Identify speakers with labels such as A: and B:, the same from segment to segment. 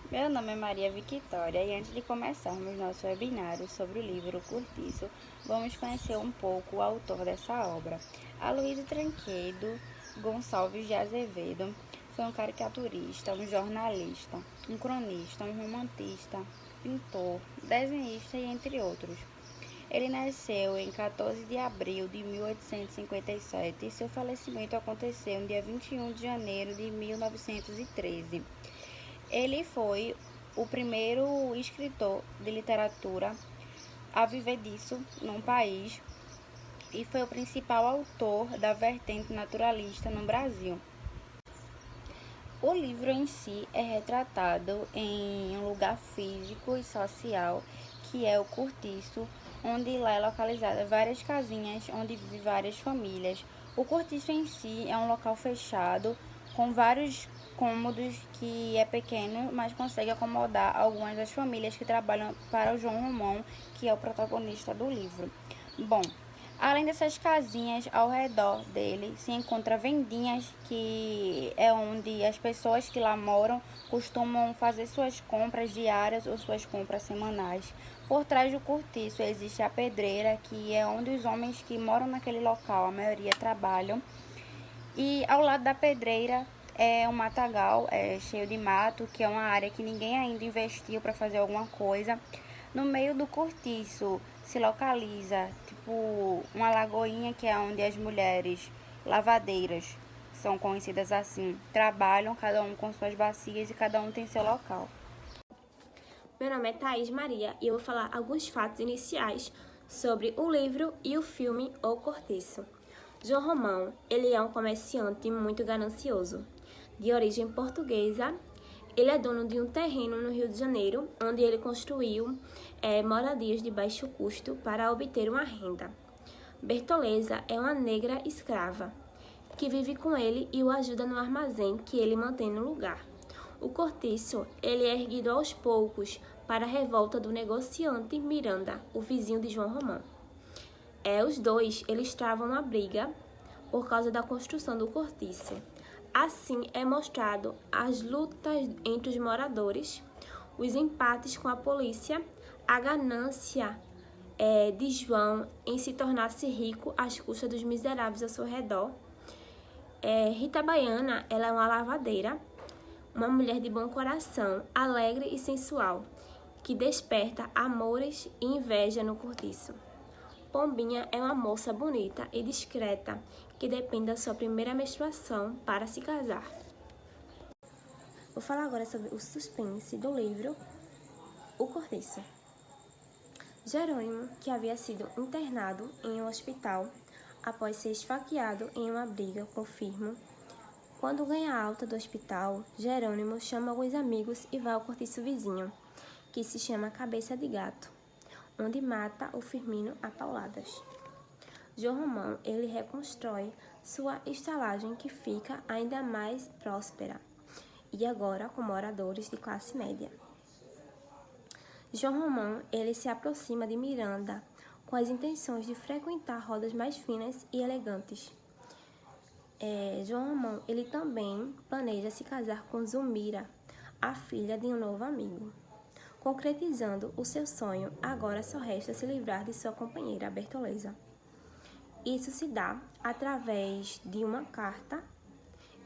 A: Meu nome é Maria Victória e antes de começarmos nosso webinário sobre o livro Cortiço, vamos conhecer um pouco o autor dessa obra. Aloysio Tranquedo Gonçalves de Azevedo foi um caricaturista, um jornalista, um cronista, um romantista, pintor, desenhista e entre outros. Ele nasceu em 14 de abril de 1857 e seu falecimento aconteceu no dia 21 de janeiro de 1913. Ele foi o primeiro escritor de literatura a viver disso num país e foi o principal autor da vertente naturalista no Brasil. O livro em si é retratado em um lugar físico e social que é o Cortiço, onde lá é localizada várias casinhas onde vivem várias famílias. O Cortiço em si é um local fechado com vários cômodos que é pequeno, mas consegue acomodar algumas das famílias que trabalham para o João Romão, que é o protagonista do livro. Bom, além dessas casinhas, ao redor dele se encontra vendinhas, que é onde as pessoas que lá moram costumam fazer suas compras diárias ou suas compras semanais. Por trás do cortiço existe a pedreira, que é onde os homens que moram naquele local, a maioria trabalham. E ao lado da pedreira é um matagal cheio de mato, que é uma área que ninguém ainda investiu para fazer alguma coisa. No meio do cortiço se localiza tipo uma lagoinha, que é onde as mulheres lavadeiras, são conhecidas assim, trabalham, cada um com suas bacias e cada um tem seu local.
B: Meu nome é Thaís Maria e eu vou falar alguns fatos iniciais sobre o livro e o filme O Cortiço. João Romão, ele é um comerciante muito ganancioso. De origem portuguesa, ele é dono de um terreno no Rio de Janeiro, onde ele construiu moradias de baixo custo para obter uma renda. Bertoleza é uma negra escrava, que vive com ele e o ajuda no armazém que ele mantém no lugar. O cortiço, ele é erguido aos poucos para a revolta do negociante Miranda, o vizinho de João Romão. Os dois, eles travam uma briga por causa da construção do cortiço. Assim é mostrado as lutas entre os moradores, os empates com a polícia, a ganância de João em se tornar-se rico às custas dos miseráveis ao seu redor. Rita Baiana, ela é uma lavadeira, uma mulher de bom coração, alegre e sensual, que desperta amores e inveja no cortiço. Pombinha é uma moça bonita e discreta, que depende da sua primeira menstruação para se casar. Vou falar agora sobre o suspense do livro O Cortiço. Jerônimo, que havia sido internado em um hospital após ser esfaqueado em uma briga com Firmo, quando ganha alta do hospital, Jerônimo chama alguns amigos e vai ao cortiço vizinho, que se chama Cabeça de Gato, onde mata o Firmino a pauladas. João Romão, ele reconstrói sua estalagem, que fica ainda mais próspera, e agora com moradores de classe média. João Romão, ele se aproxima de Miranda com as intenções de frequentar rodas mais finas e elegantes. João Romão, ele também planeja se casar com Zulmira, a filha de um novo amigo. Concretizando o seu sonho, agora só resta se livrar de sua companheira, Bertoleza. Isso se dá através de uma carta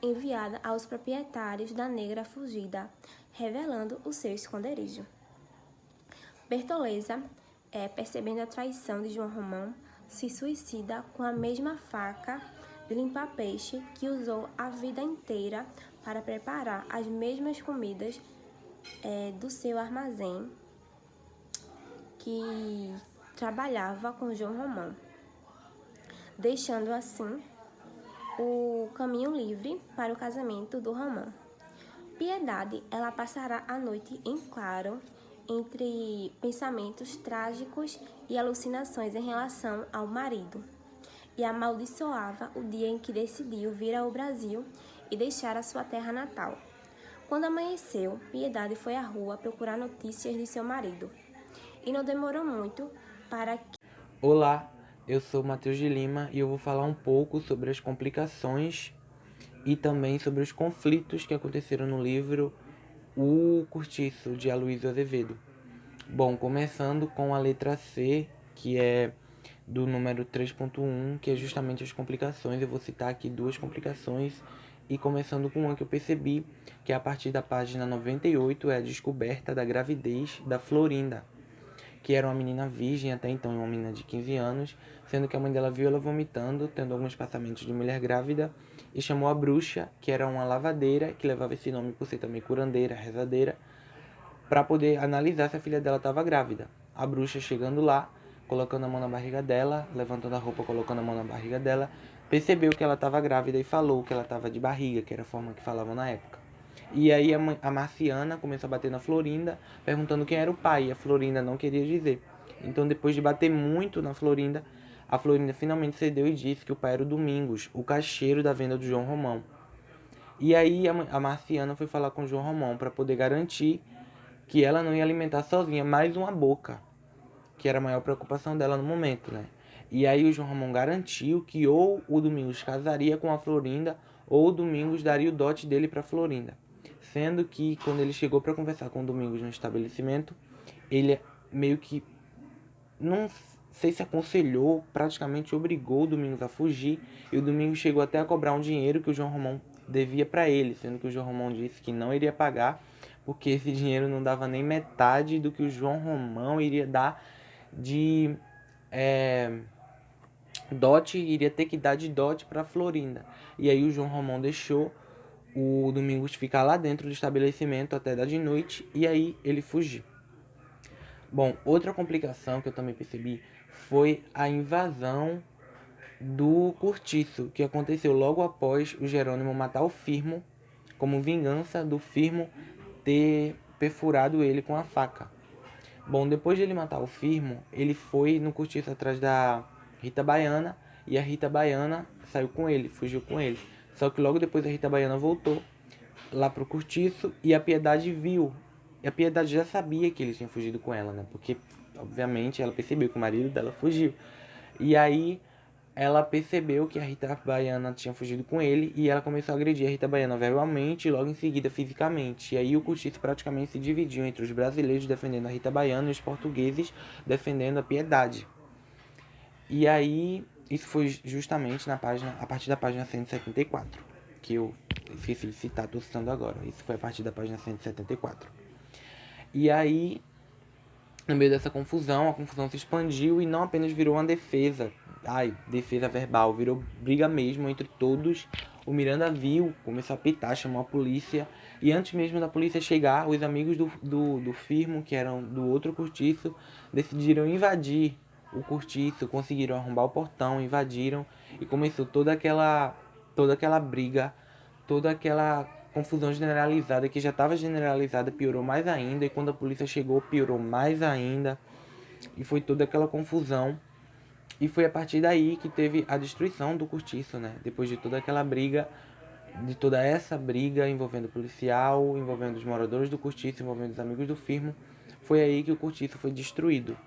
B: enviada aos proprietários da negra fugida, revelando o seu esconderijo. Bertoleza, percebendo a traição de João Romão, se suicida com a mesma faca de limpar peixe que usou a vida inteira para preparar as mesmas comidas do seu armazém, que trabalhava com João Romão, deixando assim o caminho livre para o casamento do Romão. Piedade, ela passará a noite em claro, entre pensamentos trágicos e alucinações em relação ao marido, e amaldiçoava o dia em que decidiu vir ao Brasil e deixar a sua terra natal. Quando amanheceu, Piedade foi à rua procurar notícias de seu marido, e não demorou muito para que...
C: Olá, eu sou Matheus de Lima e eu vou falar um pouco sobre as complicações e também sobre os conflitos que aconteceram no livro o Cortiço, de Aloysio Azevedo. Bom, começando com a letra C, que é do número 3.1, que é justamente as complicações. Eu vou citar aqui duas complicações, e começando com uma que eu percebi, que é a partir da página 98, é a descoberta da gravidez da Florinda, que era uma menina virgem até então, uma menina de 15 anos, sendo que a mãe dela viu ela vomitando, tendo alguns passamentos de mulher grávida, e chamou a bruxa, que era uma lavadeira, que levava esse nome por ser também curandeira, rezadeira, para poder analisar se a filha dela estava grávida. A bruxa chegando lá, colocando a mão na barriga dela, levantando a roupa, colocando a mão na barriga dela, percebeu que ela estava grávida e falou que ela estava de barriga, que era a forma que falavam na época. E aí a Marciana começou a bater na Florinda, perguntando quem era o pai, e a Florinda não queria dizer. Então, depois de bater muito na Florinda, a Florinda finalmente cedeu e disse que o pai era o Domingos, o caixeiro da venda do João Romão. E aí a Marciana foi falar com o João Romão para poder garantir que ela não ia alimentar sozinha mais uma boca, que era a maior preocupação dela no momento, né? E aí o João Romão garantiu que ou o Domingos casaria com a Florinda, ou o Domingos daria o dote dele para Florinda. Sendo que quando ele chegou para conversar com o Domingos no estabelecimento, ele meio que, não sei se aconselhou, praticamente obrigou o Domingos a fugir, e o Domingos chegou até a cobrar um dinheiro que o João Romão devia para ele, sendo que o João Romão disse que não iria pagar, porque esse dinheiro não dava nem metade do que o João Romão iria dar de dote, iria ter que dar de dote para Florinda. E aí o João Romão deixou o Domingos ficar lá dentro do estabelecimento até dar de noite, e aí ele fugiu. Bom, outra complicação que eu também percebi foi a invasão do Cortiço, que aconteceu logo após o Jerônimo matar o Firmo, como vingança do Firmo ter perfurado ele com a faca. Bom, depois de ele matar o Firmo, ele foi no Cortiço atrás da Rita Baiana, e a Rita Baiana saiu com ele, fugiu com ele. Só que logo depois a Rita Baiana voltou lá pro Cortiço, e a Piedade viu. E a Piedade já sabia que ele tinha fugido com ela, né? Porque, obviamente, ela percebeu que o marido dela fugiu. E aí ela percebeu que a Rita Baiana tinha fugido com ele, e ela começou a agredir a Rita Baiana verbalmente e logo em seguida fisicamente. E aí o Cortiço praticamente se dividiu entre os brasileiros defendendo a Rita Baiana e os portugueses defendendo a Piedade. E aí isso foi justamente a partir da página 174, que eu esqueci de citar, tô citando agora. Isso foi a partir da página 174. E aí, no meio dessa confusão, a confusão se expandiu e não apenas virou uma defesa, defesa verbal, virou briga mesmo entre todos. O Miranda viu, começou a apitar, chamou a polícia, e antes mesmo da polícia chegar, os amigos do Firmo, que eram do outro Cortiço, decidiram invadir o Cortiço, conseguiram arrombar o portão, invadiram, e começou toda aquela briga, toda aquela confusão generalizada, que já estava generalizada, piorou mais ainda, e quando a polícia chegou, piorou mais ainda, e foi toda aquela confusão. E foi a partir daí que teve a destruição do Cortiço, né? Depois de toda aquela briga, de toda essa briga envolvendo o policial, envolvendo os moradores do Cortiço, envolvendo os amigos do Firmo, foi aí que o Cortiço foi destruído.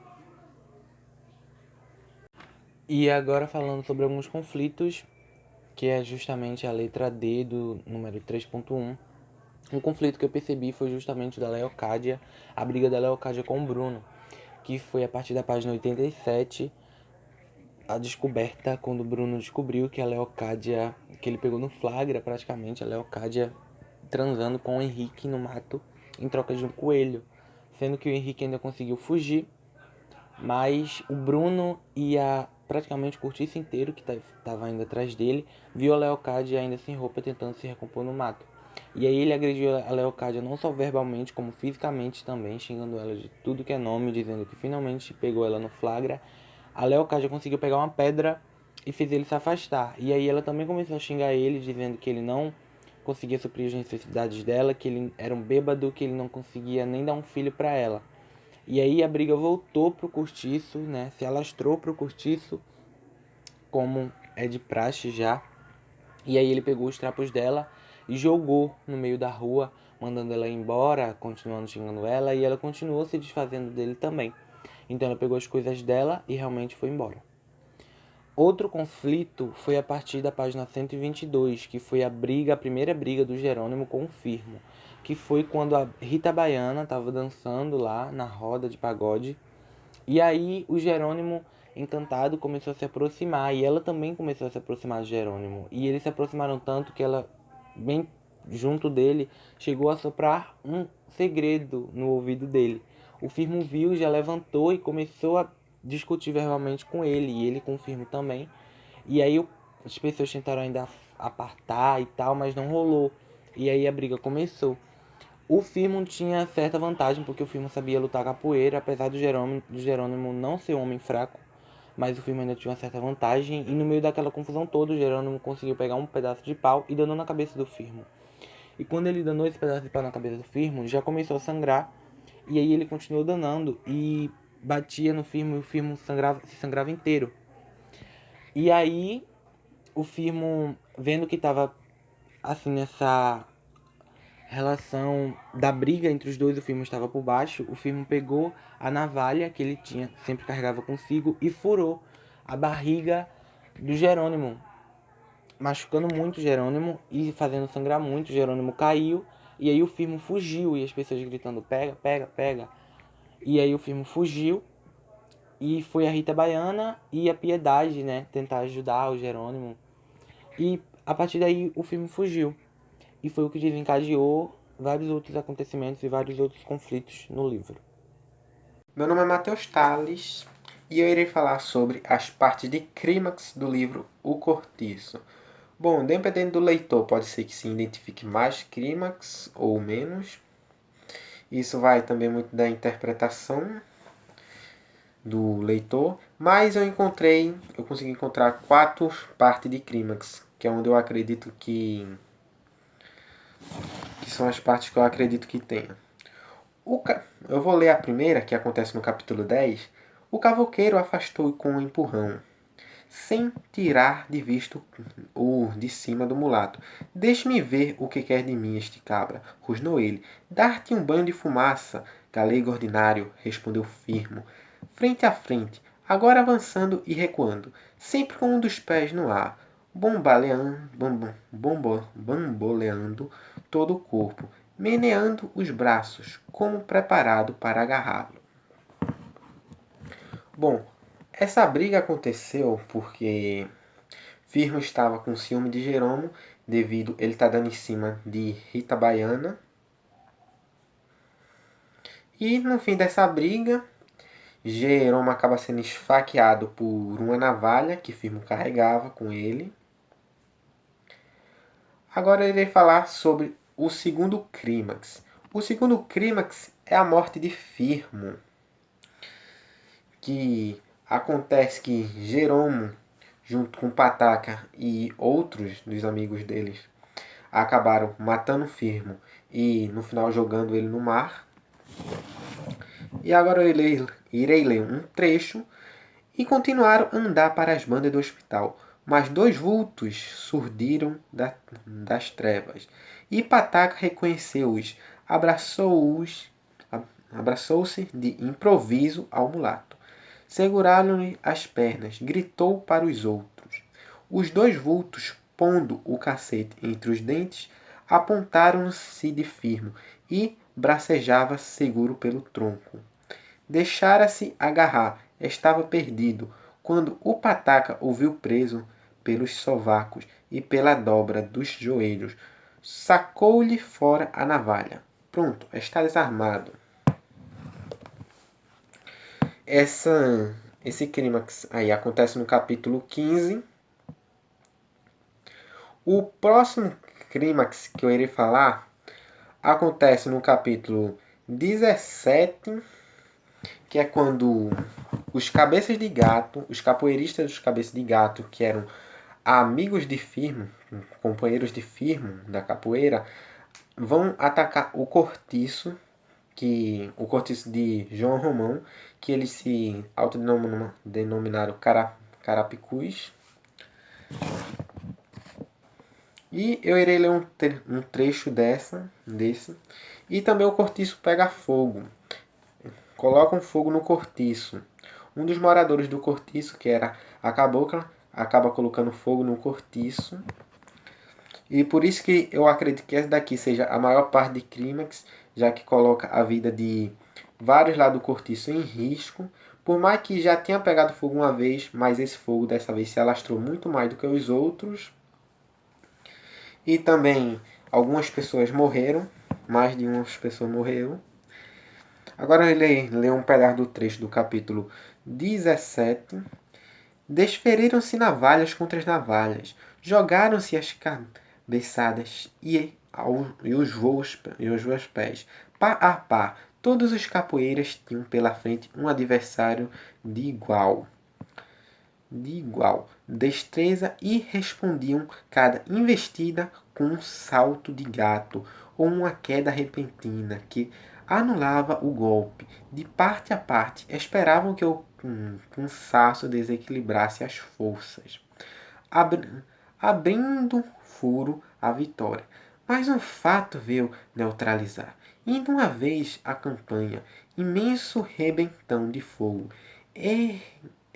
C: E agora falando sobre alguns conflitos, que é justamente a letra D do número 3.1. Um conflito que eu percebi foi justamente da Leocádia, a briga da Leocádia com o Bruno, que foi a partir da página 87, a descoberta, quando o Bruno descobriu que a Leocádia, que ele pegou no flagra praticamente, a Leocádia transando com o Henrique no mato em troca de um coelho, sendo que o Henrique ainda conseguiu fugir, mas o Bruno e praticamente o Cortiço inteiro, que estava ainda atrás dele, viu a Leocádia ainda sem roupa tentando se recompor no mato. E aí ele agrediu a Leocádia não só verbalmente, como fisicamente também, xingando ela de tudo que é nome, dizendo que finalmente pegou ela no flagra. A Leocádia conseguiu pegar uma pedra e fez ele se afastar. E aí ela também começou a xingar ele, dizendo que ele não conseguia suprir as necessidades dela, que ele era um bêbado, que ele não conseguia nem dar um filho para ela. E aí a briga voltou pro Cortiço, né? Se alastrou pro Cortiço, como é de praxe já. E aí ele pegou os trapos dela e jogou no meio da rua, mandando ela ir embora, continuando xingando ela, e ela continuou se desfazendo dele também. Então ela pegou as coisas dela e realmente foi embora. Outro conflito foi a partir da página 122, que foi a primeira briga do Jerônimo com o Firmo, que foi quando a Rita Baiana estava dançando lá na roda de pagode, e aí o Jerônimo, encantado, começou a se aproximar, e ela também começou a se aproximar do Jerônimo, e eles se aproximaram tanto que ela, bem junto dele, chegou a soprar um segredo no ouvido dele. O Firmo viu, já levantou e começou a discutir verbalmente com ele, e ele com o Firmo também. E aí as pessoas tentaram ainda apartar e tal, mas não rolou. E aí a briga começou. O Firmo tinha certa vantagem, porque o Firmo sabia lutar capoeira, apesar do Jerônimo não ser um homem fraco, mas o Firmo ainda tinha uma certa vantagem, e no meio daquela confusão toda, o Jerônimo conseguiu pegar um pedaço de pau e danou na cabeça do Firmo. E quando ele danou esse pedaço de pau na cabeça do Firmo, já começou a sangrar, e aí ele continuou danando e batia no Firmo, e o Firmo se sangrava inteiro. E aí o Firmo, vendo que tava assim nessa relação da briga entre os dois, o Firmo estava por baixo, o Firmo pegou a navalha que ele tinha, sempre carregava consigo, e furou a barriga do Jerônimo, machucando muito o Jerônimo e fazendo sangrar muito. O Jerônimo caiu, e aí o Firmo fugiu, e as pessoas gritando, pega, pega, pega. E aí o Firmo fugiu, e foi a Rita Baiana e a Piedade, né, tentar ajudar o Jerônimo. E a partir daí o Firmo fugiu. E foi o que desencadeou vários outros acontecimentos e vários outros conflitos no livro.
D: Meu nome é Matheus Tales e eu irei falar sobre as partes de clímax do livro O Cortiço. Bom, dependendo do leitor, pode ser que se identifique mais clímax ou menos. Isso vai também muito da interpretação do leitor, mas eu consegui encontrar 4 partes de clímax, que é onde eu acredito que são as partes que eu acredito que tenha. Eu vou ler a primeira, que acontece no capítulo 10. O cavouqueiro afastou com um empurrão, sem tirar de vista o de cima do mulato. Deixe-me ver o que quer de mim este cabra, rosnou ele. Dar-te um banho de fumaça, galego ordinário, respondeu Firmo. Frente a frente, agora avançando e recuando, sempre com um dos pés no ar, bamboleando todo o corpo, meneando os braços, como preparado para agarrá-lo. Bom, essa briga aconteceu porque Firmo estava com ciúme de Jerônimo, devido ele estar dando em cima de Rita Baiana. E no fim dessa briga, Jerônimo acaba sendo esfaqueado por uma navalha que Firmo carregava com ele. Agora eu irei falar sobre o segundo clímax. O segundo clímax é a morte de Firmo, que acontece que Jerônimo, junto com Pataca e outros dos amigos deles, acabaram matando Firmo e no final jogando ele no mar. E agora eu irei ler um trecho. E continuaram a andar para as bandas do hospital, mas 2 vultos surgiram das trevas. E Pataca reconheceu-os, abraçou-se de improviso ao mulato. Seguraram-lhe as pernas, gritou para os outros. Os 2 vultos, pondo o cacete entre os dentes, apontaram-se de Firmo e bracejava seguro pelo tronco. Deixara-se agarrar, estava perdido, quando o Pataca o viu preso pelos sovacos e pela dobra dos joelhos. Sacou-lhe fora a navalha. Pronto, está desarmado. Esse clímax aí acontece no capítulo 15. O próximo clímax que eu irei falar acontece no capítulo 17, que é quando os cabeças de gato, os capoeiristas dos cabeças de gato, que eram amigos de Firmo, companheiros de Firmo da capoeira, vão atacar o cortiço de João Romão, que eles se autodenominaram carapicus. E eu irei ler um trecho desse. E também o cortiço pega fogo. Colocam fogo no cortiço. Um dos moradores do cortiço, que era a cabocla, acaba colocando fogo no cortiço. E por isso que eu acredito que essa daqui seja a maior parte de clímax, já que coloca a vida de vários lá do cortiço em risco. Por mais que já tenha pegado fogo uma vez, mas esse fogo dessa vez se alastrou muito mais do que os outros. E também algumas pessoas morreram, mais de umas pessoas morreram. Agora eu leio um pedaço do trecho do capítulo 17. Desferiram-se navalhas contra as navalhas, jogaram-se as cabeçadas e os voos pés. Pá a pá, todos os capoeiras tinham pela frente um adversário de igual destreza e respondiam cada investida com um salto de gato ou uma queda repentina que anulava o golpe. De parte a parte, esperavam que o cansaço desequilibrasse as forças, abrindo furo à vitória. Mas um fato veio neutralizar. Indo uma vez a campanha, imenso rebentão de fogo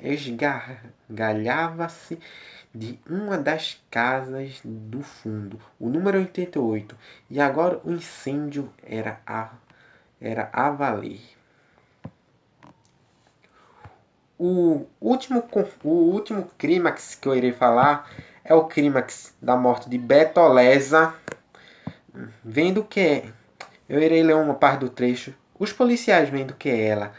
D: esgargalhava-se de uma das casas do fundo, o número 88, e agora o incêndio era a valer. O último clímax que eu irei falar é o clímax da morte de Betoleza. Vendo que eu irei ler uma parte do trecho. Os policiais, vendo que ela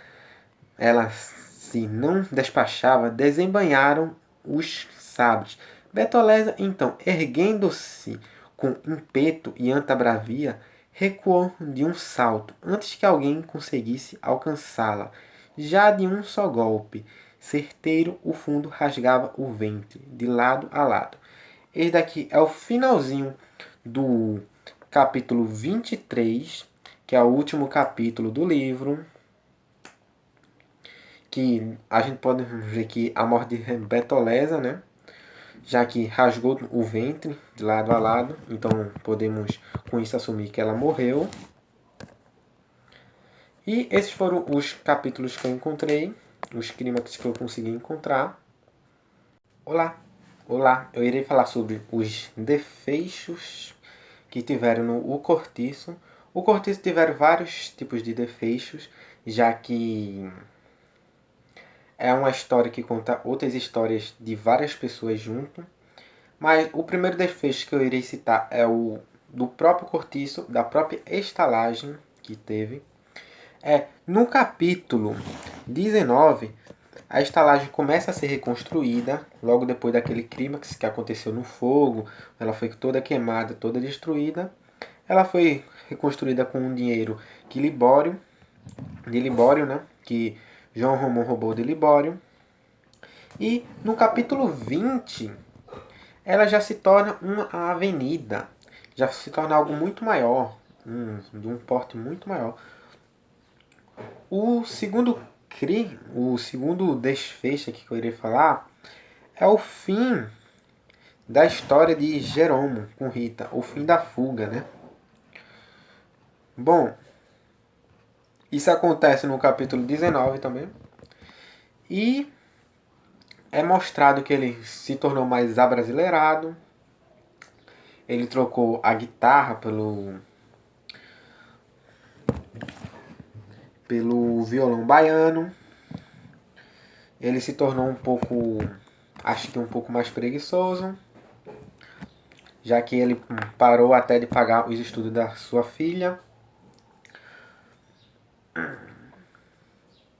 D: se não despachava, desembainharam os sabres. Betoleza, então, erguendo-se com ímpeto e anta bravia, recuou de um salto, antes que alguém conseguisse alcançá-la. Já de um só golpe certeiro, o fundo rasgava o ventre, de lado a lado. Esse daqui é o finalzinho do capítulo 23, que é o último capítulo do livro. Que a gente pode ver que a morte de Betoleza, né? Já que rasgou o ventre de lado a lado, então podemos com isso assumir que ela morreu. E esses foram os capítulos que eu encontrei, os clímax que eu consegui encontrar. Olá, eu irei falar sobre os desfechos que tiveram no O Cortiço. O Cortiço tiveram vários tipos de desfechos, já que é uma história que conta outras histórias de várias pessoas junto. Mas o primeiro desfecho que eu irei citar é o do próprio cortiço, da própria estalagem que teve. No capítulo 19, a estalagem começa a ser reconstruída, logo depois daquele clímax que aconteceu no fogo. Ela foi toda queimada, toda destruída. Ela foi reconstruída com um dinheiro de Libório, né? Que João Romão roubou de Libório. E no capítulo 20, ela já se torna uma avenida. Já se torna algo muito maior, de um porte muito maior. O segundo desfecho aqui que eu irei falar é o fim da história de Jerônimo com Rita, o fim da fuga, né? Bom, isso acontece no capítulo 19 também. E é mostrado que ele se tornou mais abrasileirado. Ele trocou a guitarra pelo violão baiano. Ele se tornou um pouco mais preguiçoso, já que ele parou até de pagar os estudos da sua filha.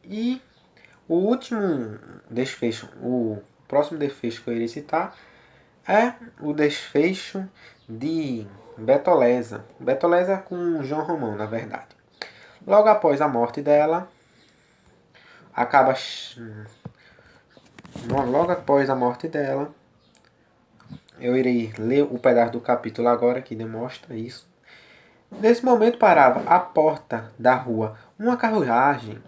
D: E o último desfecho, o próximo desfecho que eu irei citar é o desfecho de Betoleza. Betoleza com João Romão, na verdade. Logo após a morte dela, eu irei ler o pedaço do capítulo agora que demonstra isso. Nesse momento parava à porta da rua uma carruagem.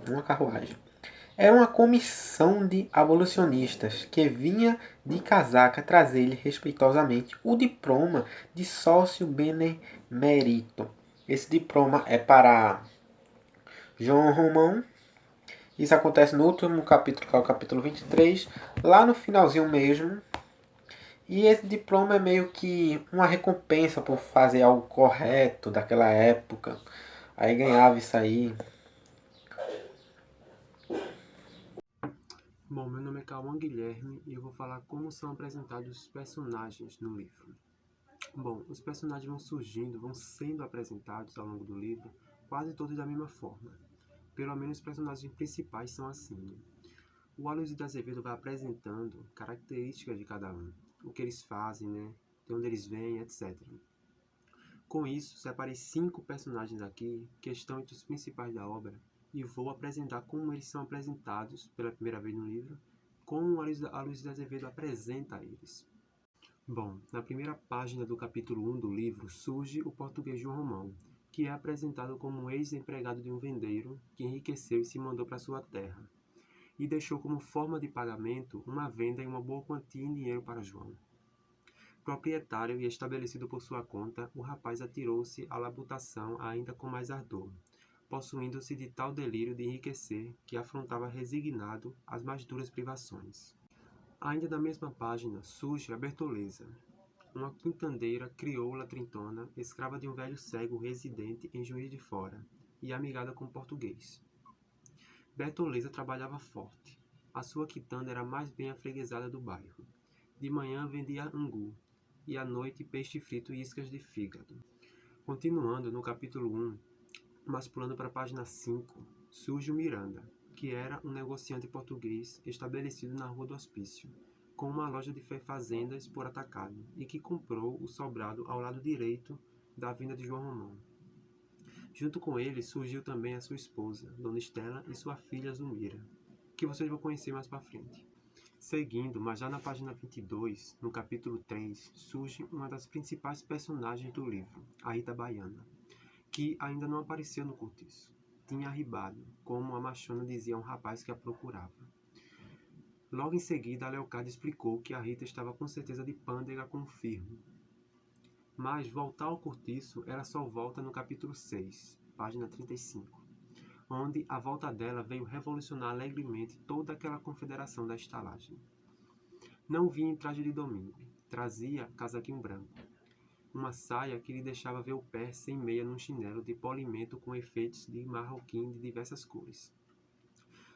D: Era uma comissão de abolicionistas que vinha de casaca trazer-lhe respeitosamente o diploma de sócio benemérito. Esse diploma é para João Romão. Isso acontece no último capítulo, que é o capítulo 23, lá no finalzinho mesmo, E esse diploma é meio que uma recompensa por fazer algo correto daquela época. Aí ganhava isso aí.
E: Bom, meu nome é Cauã Guilherme e eu vou falar como são apresentados os personagens no livro. Bom, os personagens vão surgindo, vão sendo apresentados ao longo do livro, quase todos da mesma forma. Pelo menos os personagens principais são assim, né? O Aloysio de Azevedo vai apresentando características de cada um, o que eles fazem, né? De onde eles vêm, etc. Com isso, separei 5 personagens aqui que estão entre os principais da obra e vou apresentar como eles são apresentados pela primeira vez no livro, como o Aloysio de Azevedo apresenta eles. Bom, na primeira página do capítulo 1 do livro surge o português João Romão, que é apresentado como um ex-empregado de um vendeiro que enriqueceu e se mandou para sua terra, e deixou como forma de pagamento uma venda em uma boa quantia em dinheiro para João. Proprietário e estabelecido por sua conta, o rapaz atirou-se à labutação ainda com mais ardor, possuindo-se de tal delírio de enriquecer que afrontava resignado as mais duras privações. Ainda na mesma página surge a Bertoleza, uma quintandeira crioula trintona, escrava de um velho cego residente em Juiz de Fora e amigada com português. Bertoleza trabalhava forte. A sua quitanda era a mais bem afreguesada do bairro. De manhã vendia angu e à noite peixe frito e iscas de fígado. Continuando no capítulo 1, mas pulando para a página 5, surge o Miranda, que era um negociante português estabelecido na Rua do Hospício, com uma loja de fazendas por atacado, e que comprou o sobrado ao lado direito da vinda de João Romão. Junto com ele surgiu também a sua esposa, Dona Estela, e sua filha Zulmira, que vocês vão conhecer mais para frente. Seguindo, mas já na página 22, no capítulo 3, surge uma das principais personagens do livro, a Rita Baiana, que ainda não apareceu no cortiço. Tinha arribado, como a machona dizia a um rapaz que a procurava. Logo em seguida, a Leocádia explicou que a Rita estava com certeza de pândega com o Firmo. Mas voltar ao cortiço era só volta no capítulo 6, página 35, onde a volta dela veio revolucionar alegremente toda aquela confederação da estalagem. Não vinha em traje de domingo, trazia casaquinho branco, uma saia que lhe deixava ver o pé sem meia num chinelo de polimento com efeitos de marroquim de diversas cores.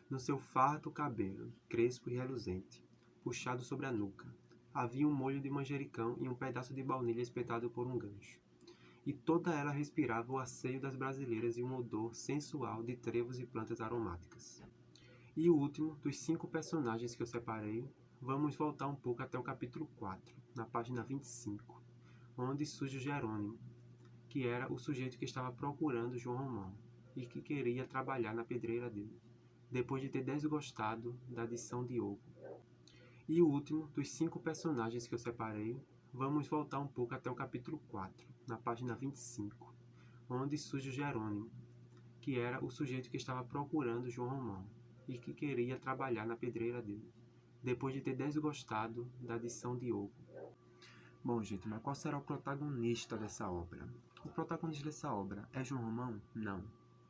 E: No seu farto cabelo, crespo e reluzente, puxado sobre a nuca, havia um molho de manjericão e um pedaço de baunilha espetado por um gancho. E toda ela respirava o asseio das brasileiras e um odor sensual de trevos e plantas aromáticas. E o último dos 5 personagens que eu separei, vamos voltar um pouco até o capítulo 4, na página 25, onde surge o Jerônimo, que era o sujeito que estava procurando João Romão e que queria trabalhar na pedreira dele, depois de ter desgostado da adição de ovo. E o último dos 5 personagens que eu separei, vamos voltar um pouco até o capítulo 4, na página 25, onde surge o Jerônimo, que era o sujeito que estava procurando João Romão e que queria trabalhar na pedreira dele, depois de ter desgostado da adição de ovo. Bom, gente, mas qual será o protagonista dessa obra? O protagonista dessa obra é João Romão? Não.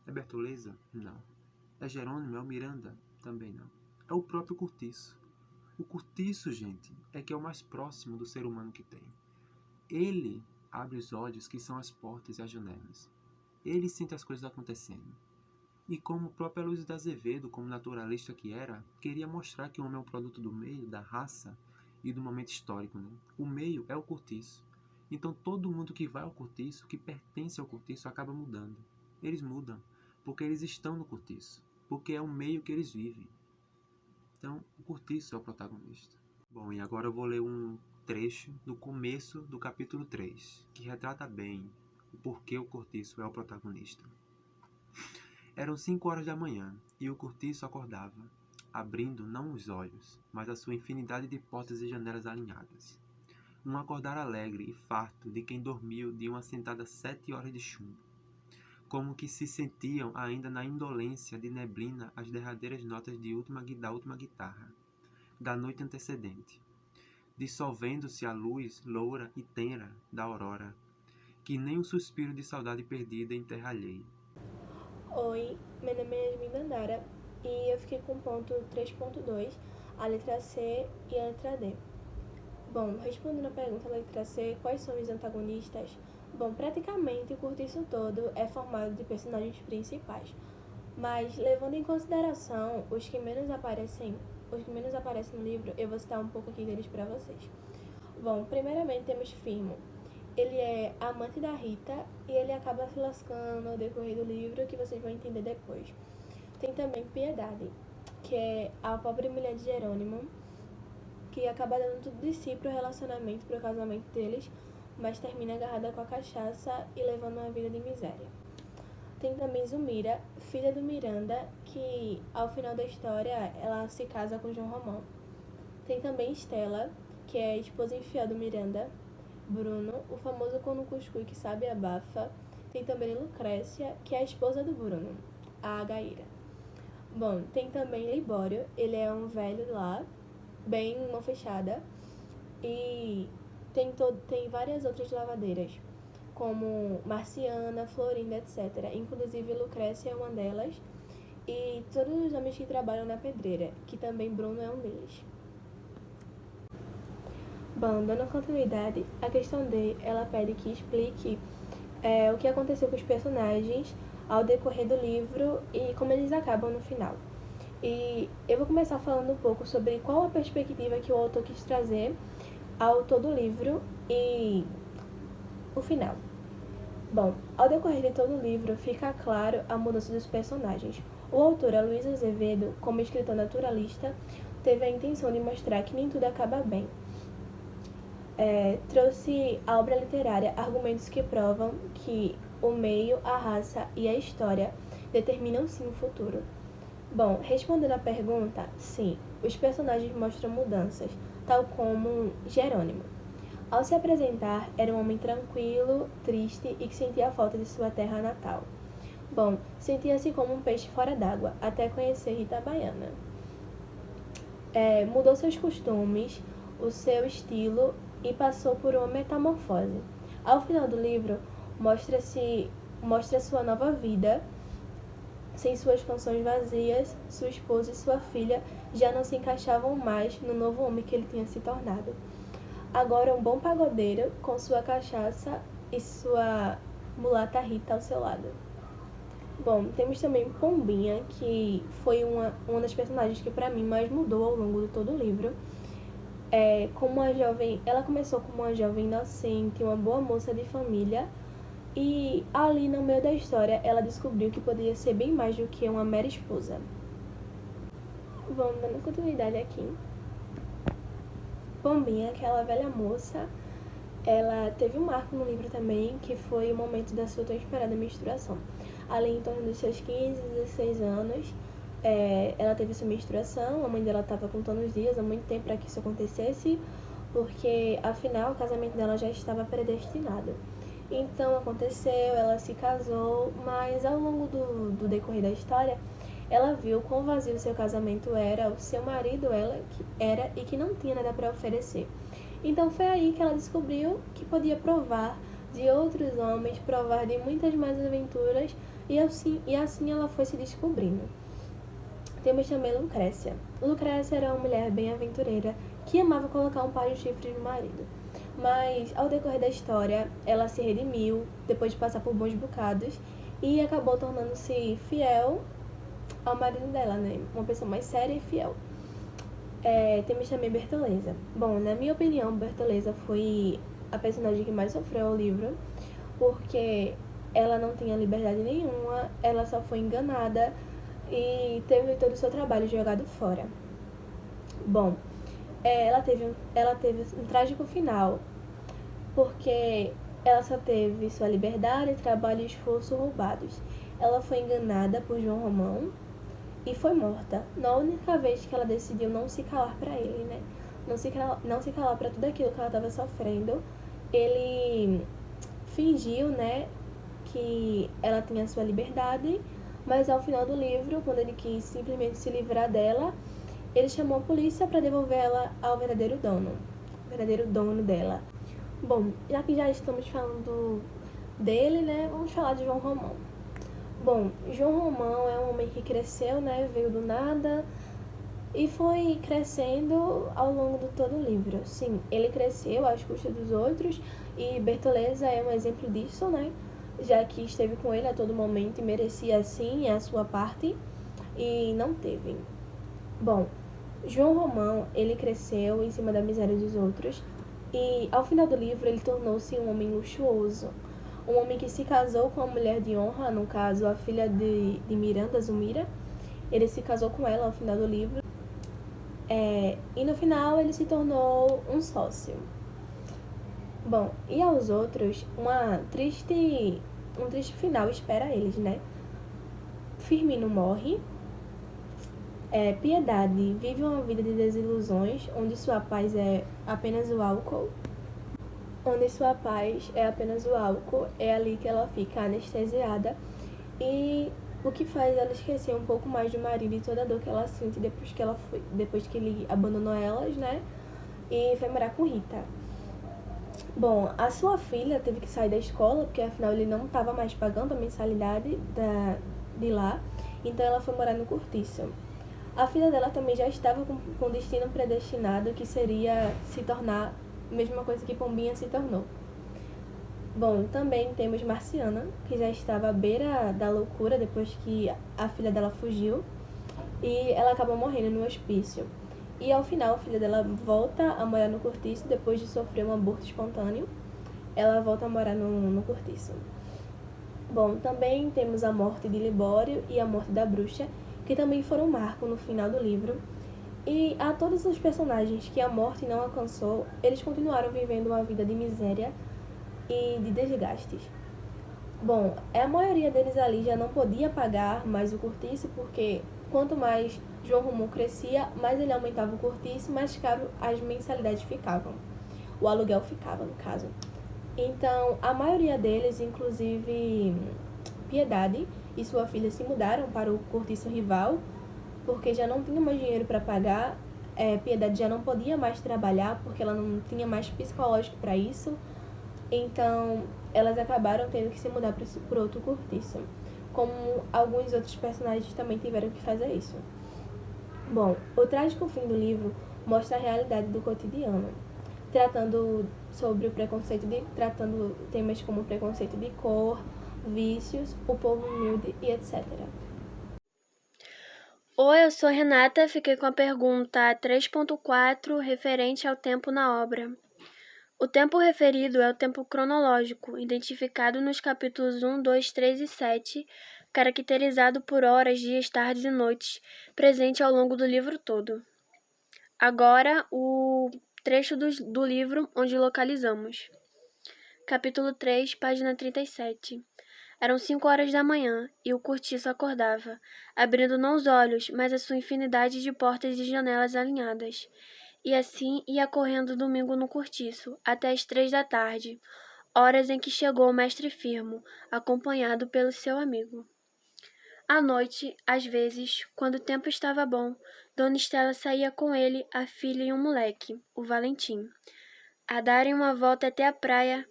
E: É Bertoleza? Não. É Jerônimo? É o Miranda? Também não. É o próprio Cortiço. O Cortiço, gente, é que é o mais próximo do ser humano que tem. Ele abre os olhos, que são as portas e as janelas. Ele sente as coisas acontecendo. E como o próprio Aloysio de Azevedo, como naturalista que era, queria mostrar que o homem é um produto do meio, da raça e do momento histórico, né? O meio é o cortiço. Então todo mundo que vai ao cortiço, que pertence ao cortiço, acaba mudando. Eles mudam porque eles estão no cortiço, porque é o meio que eles vivem. Então o cortiço é o protagonista. Bom, e agora eu vou ler um trecho do começo do capítulo 3, que retrata bem o porquê o cortiço é o protagonista. Eram 5 horas da manhã, e o cortiço acordava, abrindo não os olhos, mas a sua infinidade de portas e janelas alinhadas. Um acordar alegre e farto de quem dormiu de uma sentada 7 horas de chumbo, como que se sentiam ainda na indolência de neblina as derradeiras notas da última guitarra, da noite antecedente, dissolvendo-se a luz loura e tenra da aurora, que nem um suspiro de saudade perdida em terra alheia.
F: Oi, meu nome é Yasmin Dandara e eu fiquei com o ponto 3.2, a letra C e a letra D. Bom, respondendo a pergunta da letra C, quais são os antagonistas? Bom, praticamente o Cortiço todo é formado de personagens principais, mas levando em consideração os que menos aparecem no livro, eu vou citar um pouco aqui deles para vocês. Bom, primeiramente temos Firmo. Ele é amante da Rita e ele acaba se lascando ao decorrer do livro, que vocês vão entender depois. Tem também Piedade, que é a pobre mulher de Jerônimo, que acaba dando tudo de si pro relacionamento, pro casamento deles, mas termina agarrada com a cachaça e levando uma vida de miséria. Tem também Zumira, filha do Miranda, que ao final da história ela se casa com João Romão. Tem também Estela, que é a esposa infiel do Miranda. Bruno, o famoso corno cuscuz que sabe abafa. Tem também Lucrécia, que é a esposa do Bruno, a Gaíra. Bom, tem também Libório, ele é um velho lá, bem mão fechada. E tem várias outras lavadeiras, como Marciana, Florinda, etc. Inclusive Lucrécia é uma delas. E todos os homens que trabalham na pedreira, que também Bruno é um deles. Bom, dando continuidade, a questão D, ela pede que explique o que aconteceu com os personagens ao decorrer do livro e como eles acabam no final. E eu vou começar falando um pouco sobre qual a perspectiva que o autor quis trazer ao todo o livro e o final. Bom, ao decorrer de todo o livro, fica claro a mudança dos personagens. O autor, Aloysio Azevedo, como escritor naturalista, teve a intenção de mostrar que nem tudo acaba bem. Trouxe à obra literária argumentos que provam que o meio, a raça e a história determinam sim o futuro. Bom, respondendo à pergunta, sim, os personagens mostram mudanças, tal como Jerônimo. Ao se apresentar, era um homem tranquilo, triste e que sentia a falta de sua terra natal. Bom, sentia-se como um peixe fora d'água, até conhecer Rita Baiana. Mudou seus costumes, o seu estilo e passou por uma metamorfose. Ao final do livro, mostra sua nova vida, sem suas canções vazias, sua esposa e sua filha já não se encaixavam mais no novo homem que ele tinha se tornado. Agora um bom pagodeiro, com sua cachaça e sua mulata Rita ao seu lado. Bom, temos também Pombinha, que foi uma das personagens que para mim mais mudou ao longo de todo o livro. Ela começou como uma jovem inocente, uma boa moça de família, e ali no meio da história ela descobriu que poderia ser bem mais do que uma mera esposa. Bom, dando continuidade aqui. Pombinha, aquela velha moça, ela teve um marco no livro também, que foi o momento da sua tão esperada menstruação. Ali em torno dos seus 15, 16 anos, ela teve sua menstruação, a mãe dela estava contando os dias há muito tempo para que isso acontecesse, porque afinal o casamento dela já estava predestinado. Então aconteceu, ela se casou, mas ao longo do decorrer da história, ela viu quão vazio o seu casamento era, o seu marido era e que não tinha nada para oferecer. Então foi aí que ela descobriu que podia provar de outros homens, provar de muitas mais aventuras, e assim ela foi se descobrindo. Temos também Lucrécia. Lucrécia era uma mulher bem aventureira que amava colocar um par de chifres no marido. Mas, ao decorrer da história, ela se redimiu depois de passar por bons bocados e acabou tornando-se fiel ao marido dela, né? Uma pessoa mais séria e fiel. Temos também Bertoleza. Bom, na minha opinião, Bertoleza foi a personagem que mais sofreu ao livro, porque ela não tinha liberdade nenhuma, ela só foi enganada e teve todo o seu trabalho jogado fora. Bom, ela teve um trágico final, porque ela só teve sua liberdade, trabalho e esforço roubados. Ela foi enganada por João Romão e foi morta. Na única vez que ela decidiu não se calar para ele, né? Não se calar para tudo aquilo que ela estava sofrendo, ele fingiu, né, que ela tinha sua liberdade, mas ao final do livro, quando ele quis simplesmente se livrar dela, ele chamou a polícia para devolver ela ao verdadeiro dono dela. Bom, já que já estamos falando dele, né, vamos falar de João Romão. Bom, João Romão é um homem que cresceu, né, veio do nada, e foi crescendo ao longo de todo o livro. Sim, ele cresceu às custas dos outros e Bertoleza é um exemplo disso, né? Já que esteve com ele a todo momento e merecia sim a sua parte e não teve. Bom, João Romão, ele cresceu em cima da miséria dos outros e ao final do livro ele tornou-se um homem luxuoso. Um homem que se casou com a mulher de honra, no caso a filha de Miranda, Zumira. Ele se casou com ela ao final do livro. E no final ele se tornou um sócio. Bom, e aos outros, um triste final espera eles, né? Firmino morre. Piedade vive uma vida de desilusões, onde sua paz é apenas o álcool. É ali que ela fica anestesiada. E o que faz ela esquecer um pouco mais do marido e toda a dor que ela sente depois que ele abandonou elas, né? E foi morar com Rita. Bom, a sua filha teve que sair da escola, porque afinal ele não estava mais pagando a mensalidade de lá, então ela foi morar no Cortiço. A filha dela também já estava com destino predestinado, que seria se tornar a mesma coisa que Pombinha se tornou. Bom, também temos Marciana, que já estava à beira da loucura depois que a filha dela fugiu, e ela acabou morrendo no hospício. E ao final, a filha dela volta a morar no Cortiço depois de sofrer um aborto espontâneo. Ela volta a morar no Cortiço. Bom, também temos a morte de Libório e a morte da bruxa, que também foram um marco no final do livro. E a todos os personagens que a morte não alcançou, eles continuaram vivendo uma vida de miséria e de desgastes. Bom, a maioria deles ali já não podia pagar mais o cortiço, porque quanto mais João Romão crescia, mais ele aumentava o cortiço, mais caro as mensalidades ficavam. O aluguel ficava, no caso. Então, a maioria deles, inclusive Piedade e sua filha, se mudaram para o cortiço rival, porque já não tinha mais dinheiro para pagar. Piedade já não podia mais trabalhar, porque ela não tinha mais psicológico para isso. Então, elas acabaram tendo que se mudar para outro cortiço, como alguns outros personagens também tiveram que fazer isso. Bom, o trágico fim do livro mostra a realidade do cotidiano, tratando temas como preconceito de cor, vícios, o povo humilde e etc.
G: Oi, eu sou Renata, fiquei com a pergunta 3.4 referente ao tempo na obra. O tempo referido é o tempo cronológico, identificado nos capítulos 1, 2, 3 e 7, caracterizado por horas, dias, tardes e noites, presente ao longo do livro todo. Agora, o trecho do livro onde localizamos. Capítulo 3, página 37. Eram 5 horas da manhã, e o cortiço acordava, abrindo não os olhos, mas a sua infinidade de portas e janelas alinhadas. E assim ia correndo o domingo no cortiço, até as 3 da tarde, horas em que chegou o mestre Firmo, acompanhado pelo seu amigo. À noite, às vezes, quando o tempo estava bom, Dona Estela saía com ele, a filha e um moleque, o Valentim, a darem uma volta até a praia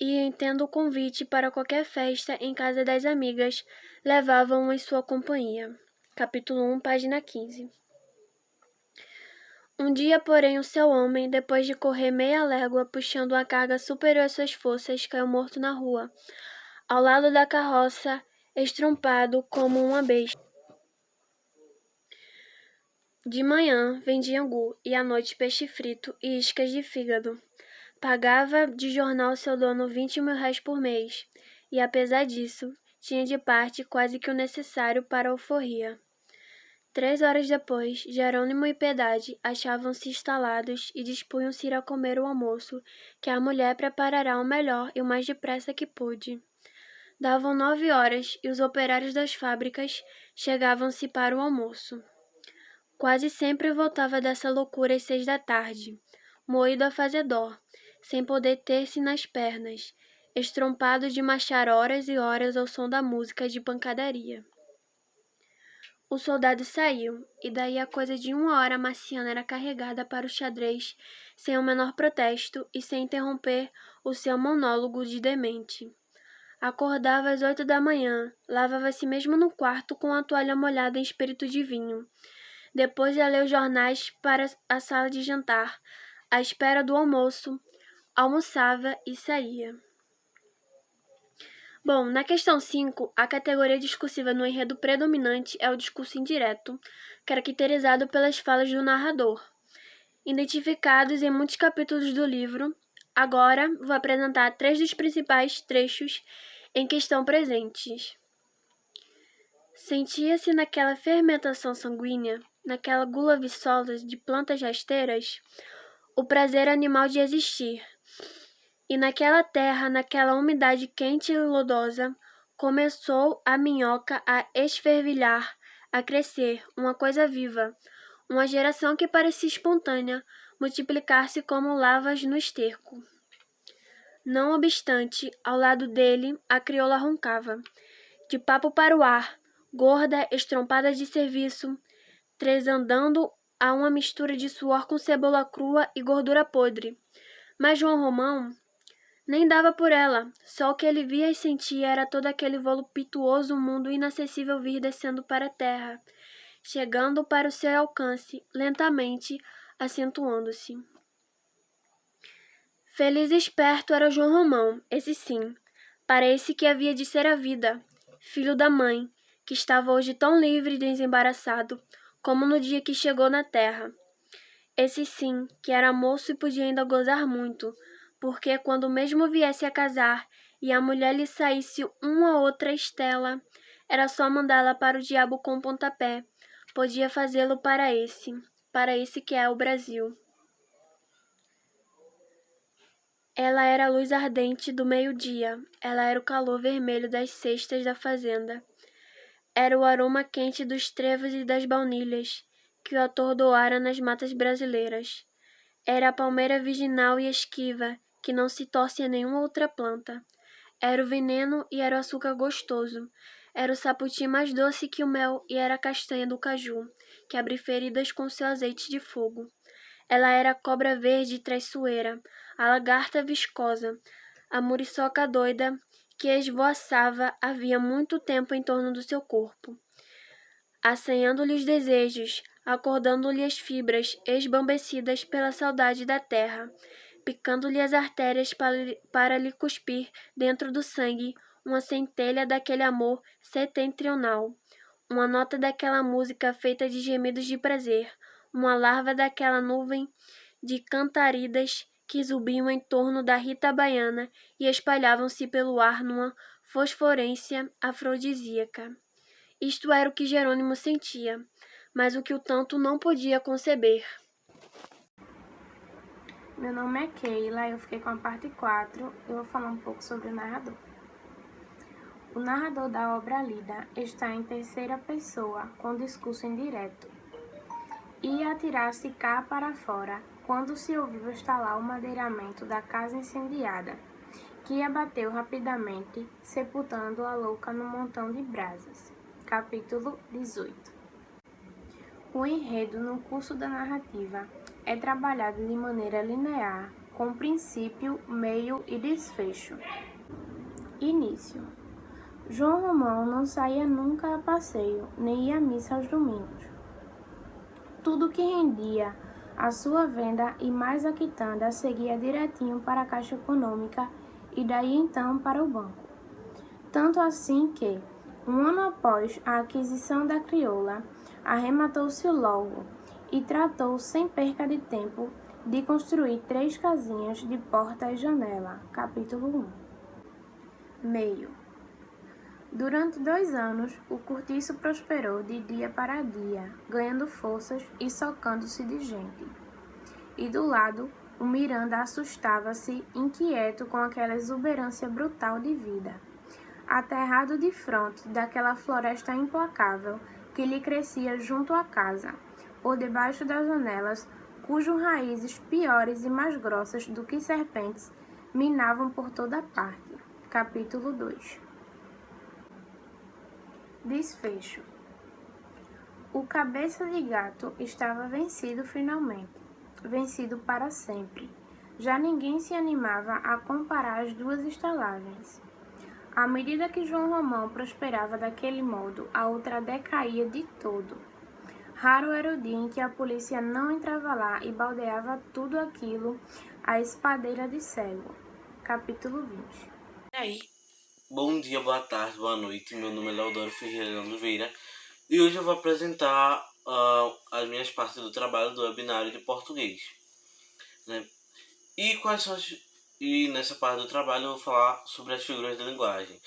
G: e, tendo o convite para qualquer festa em casa das amigas, levavam-o em sua companhia. Capítulo 1, página 15. Um dia, porém, o seu homem, depois de correr meia légua, puxando uma carga superior às suas forças, caiu morto na rua, ao lado da carroça, estrompado como uma besta. De manhã vendia angu e à noite peixe frito e iscas de fígado. Pagava de jornal seu dono 20 mil réis por mês, e apesar disso, tinha de parte quase que o necessário para a alforria. 3 horas depois, Jerônimo e Piedade achavam-se instalados e dispunham-se ir a comer o almoço, que a mulher preparará o melhor e o mais depressa que pôde. Davam 9 horas e os operários das fábricas chegavam-se para o almoço. Quase sempre voltava dessa loucura às 6 da tarde, moído a fazer dó, sem poder ter-se nas pernas, estrompado de marchar horas e horas ao som da música de pancadaria. O soldado saiu, e daí a coisa de 1 hora a Marciana era carregada para o xadrez sem o menor protesto e sem interromper o seu monólogo de demente. Acordava às 8 da manhã, lavava-se mesmo no quarto com a toalha molhada em espírito de vinho. Depois ia ler os jornais para a sala de jantar, à espera do almoço, almoçava e saía. Bom, na questão 5, a categoria discursiva no enredo predominante é o discurso indireto, caracterizado pelas falas do narrador, identificados em muitos capítulos do livro. Agora vou apresentar 3 dos principais trechos em que estão presentes. Sentia-se naquela fermentação sanguínea, naquela gula viçosa de plantas rasteiras, o prazer animal de existir. E naquela terra, naquela umidade quente e lodosa, começou a minhoca a esfervilhar, a crescer, uma coisa viva, uma geração que parecia espontânea, multiplicar-se como lavas no esterco. Não obstante, ao lado dele, a crioula roncava, de papo para o ar, gorda, estrompada de serviço, tresandando a uma mistura de suor com cebola crua e gordura podre. Mas João Romão nem dava por ela, só o que ele via e sentia era todo aquele voluptuoso mundo inacessível vir descendo para a terra, chegando para o seu alcance, lentamente, acentuando-se. Feliz e esperto era João Romão, esse sim, para esse que havia de ser a vida, filho da mãe, que estava hoje tão livre e desembaraçado, como no dia que chegou na terra. Esse sim, que era moço e podia ainda gozar muito, porque quando mesmo viesse a casar e a mulher lhe saísse uma outra estela, era só mandá-la para o diabo com um pontapé. Podia fazê-lo para esse que é o Brasil. Ela era a luz ardente do meio-dia, ela era o calor vermelho das cestas da fazenda. Era o aroma quente dos trevos e das baunilhas, que o atordoara nas matas brasileiras. Era a palmeira virginal e esquiva, que não se torce a nenhuma outra planta. Era o veneno e era o açúcar gostoso. Era o saputi mais doce que o mel e era a castanha do caju, que abre feridas com seu azeite de fogo. Ela era a cobra verde traiçoeira, a lagarta viscosa, a muriçoca doida que esvoaçava havia muito tempo em torno do seu corpo, assanhando-lhe os desejos, acordando-lhe as fibras esbambecidas pela saudade da terra, picando-lhe as artérias para lhe cuspir dentro do sangue uma centelha daquele amor setentrional, uma nota daquela música feita de gemidos de prazer, uma larva daquela nuvem de cantaridas que zumbiam em torno da Rita Baiana e espalhavam-se pelo ar numa fosforência afrodisíaca. Isto era o que Jerônimo sentia, mas o que o tanto não podia conceber.
F: Meu nome é Keila, eu fiquei com a parte 4, eu vou falar um pouco sobre o narrador. O narrador da obra lida está em terceira pessoa, com discurso indireto. Ia atirar-se cá para fora, quando se ouviu estalar o madeiramento da casa incendiada, que abateu rapidamente, sepultando a louca no montão de brasas. Capítulo 18. O enredo no curso da narrativa é trabalhado de maneira linear, com princípio, meio e desfecho. Início. João Romão não saía nunca a passeio, nem ia à missa aos domingos. Tudo que rendia a sua venda e mais a quitanda seguia direitinho para a Caixa Econômica e daí então para o banco. Tanto assim que, um ano após a aquisição da crioula, arrematou-se logo e tratou sem perca de tempo de construir 3 casinhas de porta e janela. Capítulo 1. Meio. Durante 2 anos, o cortiço prosperou de dia para dia, ganhando forças e socando-se de gente. E do lado, o Miranda assustava-se, inquieto com aquela exuberância brutal de vida, aterrado de fronte daquela floresta implacável que lhe crescia junto à casa, por debaixo das janelas, cujas raízes piores e mais grossas do que serpentes minavam por toda parte. Capítulo 2. Desfecho. O cabeça de gato estava vencido finalmente, vencido para sempre. Já ninguém se animava a comparar as 2 estalagens. À medida que João Romão prosperava daquele modo, a outra decaía de todo.
H: Raro era o dia em que a polícia não entrava lá e baldeava tudo aquilo à espadeira de cego. Capítulo 20.
I: Bom dia, boa tarde, boa noite. Meu nome é Leodoro Ferreira de Oliveira e hoje eu vou apresentar as minhas partes do trabalho do webinário de português, né? E nessa parte do trabalho eu vou falar sobre as figuras de linguagem.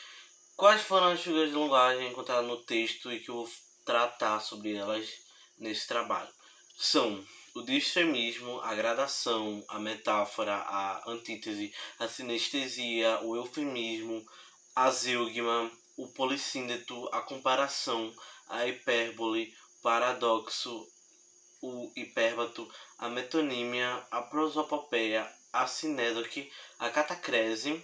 I: Quais foram as figuras de linguagem encontradas no texto e que eu vou tratar sobre elas nesse trabalho? São o disfemismo, a gradação, a metáfora, a antítese, a sinestesia, o eufemismo, a zeugma, o polissíndeto, a comparação, a hipérbole, o paradoxo, o hipérbato, a metonímia, a prosopopeia, a sinédoque, a catacrese,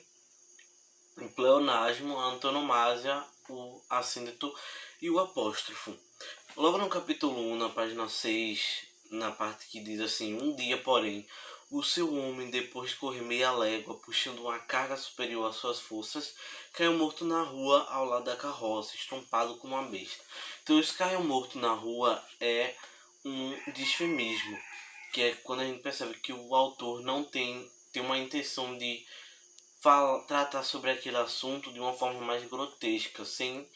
I: o pleonasmo, a antonomásia, o assíndeto e o apóstrofo. Logo no capítulo 1, na página 6, na parte que diz assim: um dia, porém, o seu homem, depois de correr meia légua, puxando uma carga superior às suas forças, caiu morto na rua ao lado da carroça, estrompado como uma besta. Então, esse caiu morto na rua é um disfemismo, que é quando a gente percebe que o autor não tem uma intenção de tratar sobre aquele assunto de uma forma mais grotesca, sem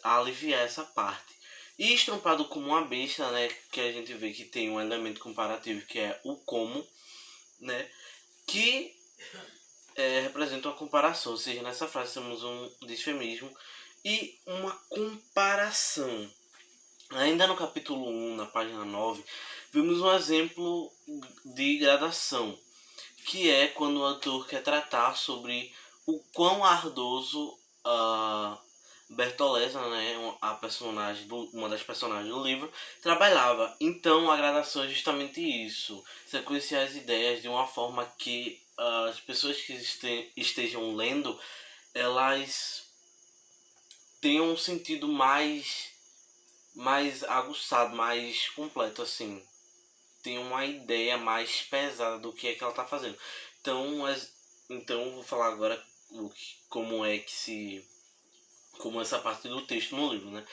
I: aliviar essa parte. E estrompado como uma besta, né, que a gente vê que tem um elemento comparativo que é o como, né, que representa uma comparação, ou seja, nessa frase temos um disfemismo e uma comparação. Ainda no capítulo 1, na página 9, vemos um exemplo de gradação, que é quando o autor quer tratar sobre o quão ardoso Bertoleza, né, uma das personagens do livro, trabalhava. Então a gradação é justamente isso, sequenciar as ideias de uma forma que as pessoas que estejam lendo, elas tenham um sentido mais aguçado, mais completo, assim. Tem uma ideia mais pesada do que é que ela está fazendo. Então eu vou falar agora como essa parte do texto no livro, né?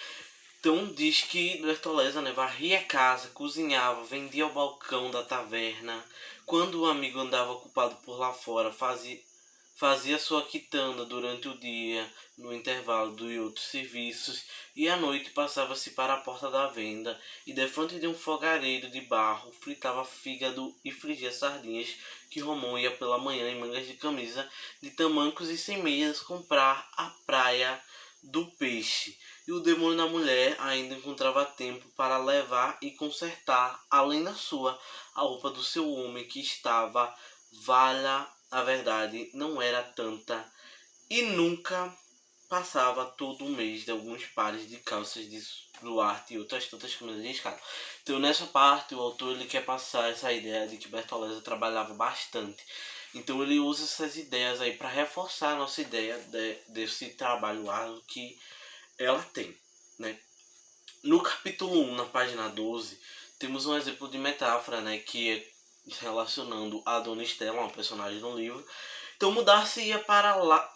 I: Então diz que Bertoleza, né, varria a casa, cozinhava, vendia ao balcão da taverna. Quando o amigo andava ocupado por lá fora, fazia sua quitanda durante o dia, no intervalo de outros serviços, e à noite passava-se para a porta da venda, e defronte de um fogareiro de barro, fritava fígado e frigia sardinhas, que Romão ia pela manhã em mangas de camisa, de tamancos e sem meias, comprar à praia do peixe. E o demônio da mulher ainda encontrava tempo para levar e consertar, além da sua, a roupa do seu homem, que estava, valha a verdade, não era tanta, e nunca passava todo um mês de alguns pares de calças de Duarte e outras tantas camisas de escada. Então nessa parte o autor ele quer passar essa ideia de que Bertoleza trabalhava bastante. Então ele usa essas ideias aí para reforçar a nossa ideia desse trabalho árduo que ela tem, né? No capítulo 1, na página 12, temos um exemplo de metáfora, né, que é relacionando a Dona Estela, uma personagem no livro. Então mudar-se-ia para lá,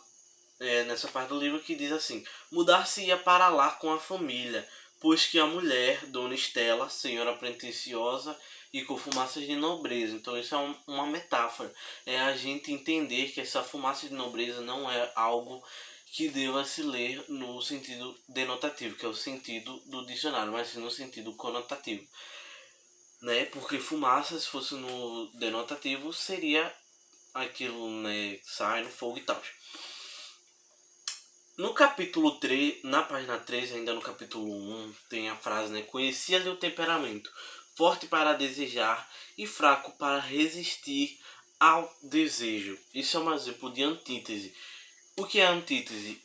I: nessa parte do livro que diz assim: mudar-se-ia para lá com a família, pois que a mulher, Dona Estela, senhora pretensiosa e com fumaças de nobreza. Então isso é uma metáfora, é a gente entender que essa fumaça de nobreza não é algo que deva se ler no sentido denotativo, que é o sentido do dicionário, mas sim no sentido conotativo, né? Porque fumaça, se fosse no denotativo, seria aquilo, né, sai no fogo e tal. No capítulo 3, na página 3, ainda no capítulo 1, tem a frase, né, conhecia-lhe o temperamento, forte para desejar e fraco para resistir ao desejo. Isso é um exemplo de antítese. O que é antítese?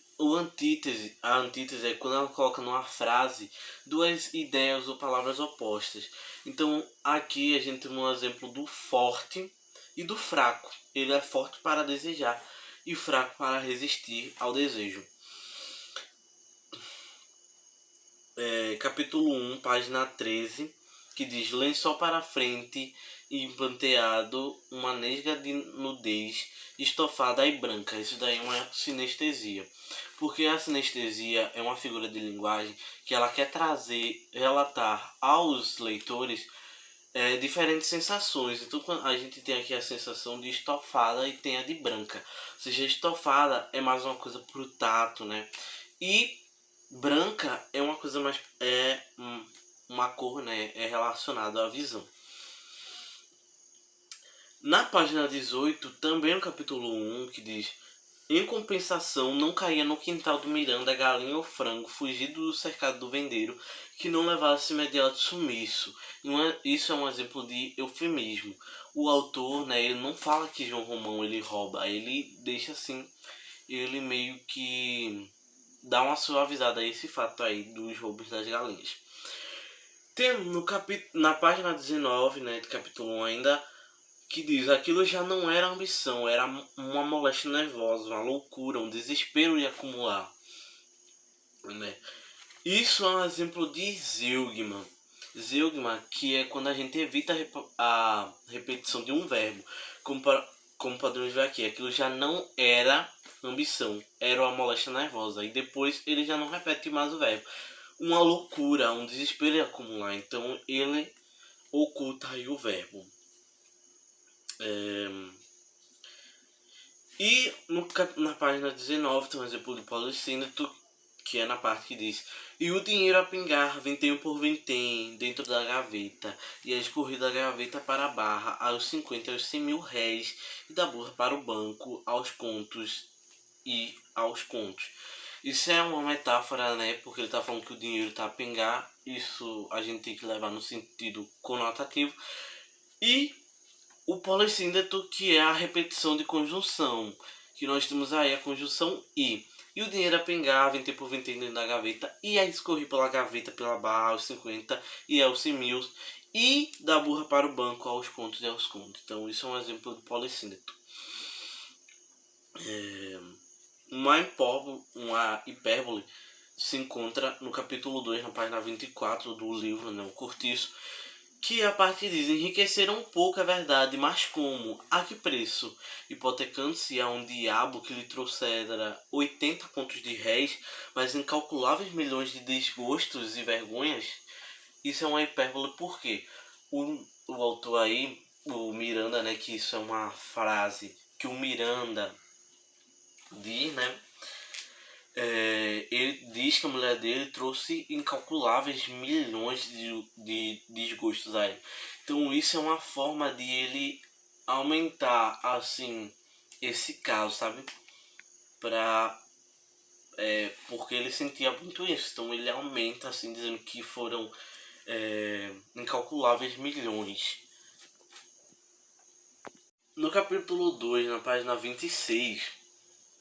I: A antítese é quando ela coloca numa frase duas ideias ou palavras opostas. Então aqui a gente tem um exemplo do forte e do fraco. Ele é forte para desejar e fraco para resistir ao desejo. Capítulo 1, página 13, que diz lençol para frente e panteado, uma nesga de nudez estofada e branca. Isso daí é uma sinestesia. Porque a sinestesia é uma figura de linguagem que ela quer relatar aos leitores diferentes sensações. Então a gente tem aqui a sensação de estofada e tem a de branca. Ou seja, estofada é mais uma coisa pro tato, né? E branca é uma coisa mais... uma cor, né? É relacionada à visão. Na página 18, também no capítulo 1, que diz: em compensação, não caía no quintal do Miranda galinha ou frango, fugido do cercado do vendeiro, que não levasse imediato sumiço. Isso é um exemplo de eufemismo. O autor, né, ele não fala que João Romão ele rouba, ele deixa assim, ele meio que dá uma suavizada a esse fato aí dos roubos das galinhas. Tem na página 19, né, do capítulo 1 ainda, que diz: aquilo já não era ambição, era uma moléstia nervosa, uma loucura, um desespero de acumular, né? Isso é um exemplo de zeugma. Zeugma, que é quando a gente evita a repetição de um verbo, como podemos ver aqui. Aquilo já não era ambição, era uma moléstia nervosa, e depois ele já não repete mais o verbo. Uma loucura, um desespero de acumular, então ele oculta aí o verbo. E na página 19 tem um exemplo de policíneto, que é na parte que diz: e o dinheiro a pingar, vintém por vintém, dentro da gaveta, e a escorrer da gaveta para a barra, aos 50 e aos 100 mil réis, e da burra para o banco, aos contos e aos contos. Isso é uma metáfora, né? Porque ele está falando que o dinheiro está a pingar, isso a gente tem que levar no sentido conotativo. E o polissíndeto, que é a repetição de conjunção, que nós temos aí a conjunção e o dinheiro a pingar, vintém por vintém dentro da gaveta, e a escorrer pela gaveta, pela barra, aos 50 e aos 100 mil, e da burra para o banco, aos contos e aos contos. Então isso é um exemplo do polissíndeto. Uma hipérbole se encontra no capítulo 2, na página 24 do livro, né, o Cortiço, que a parte diz: enriqueceram um pouco, é verdade, mas como? A que preço? Hipotecando-se a um diabo que lhe trouxera 80 contos de réis, mas incalculáveis milhões de desgostos e vergonhas. Isso é uma hipérbole porque o autor aí, o Miranda, né, que isso é uma frase que o Miranda diz, né? Ele diz que a mulher dele trouxe incalculáveis milhões de desgostos a ele. Então isso é uma forma de ele aumentar assim esse caso, sabe? Porque ele sentia muito isso. Então ele aumenta assim, dizendo que foram incalculáveis milhões. No capítulo 2, na página 26,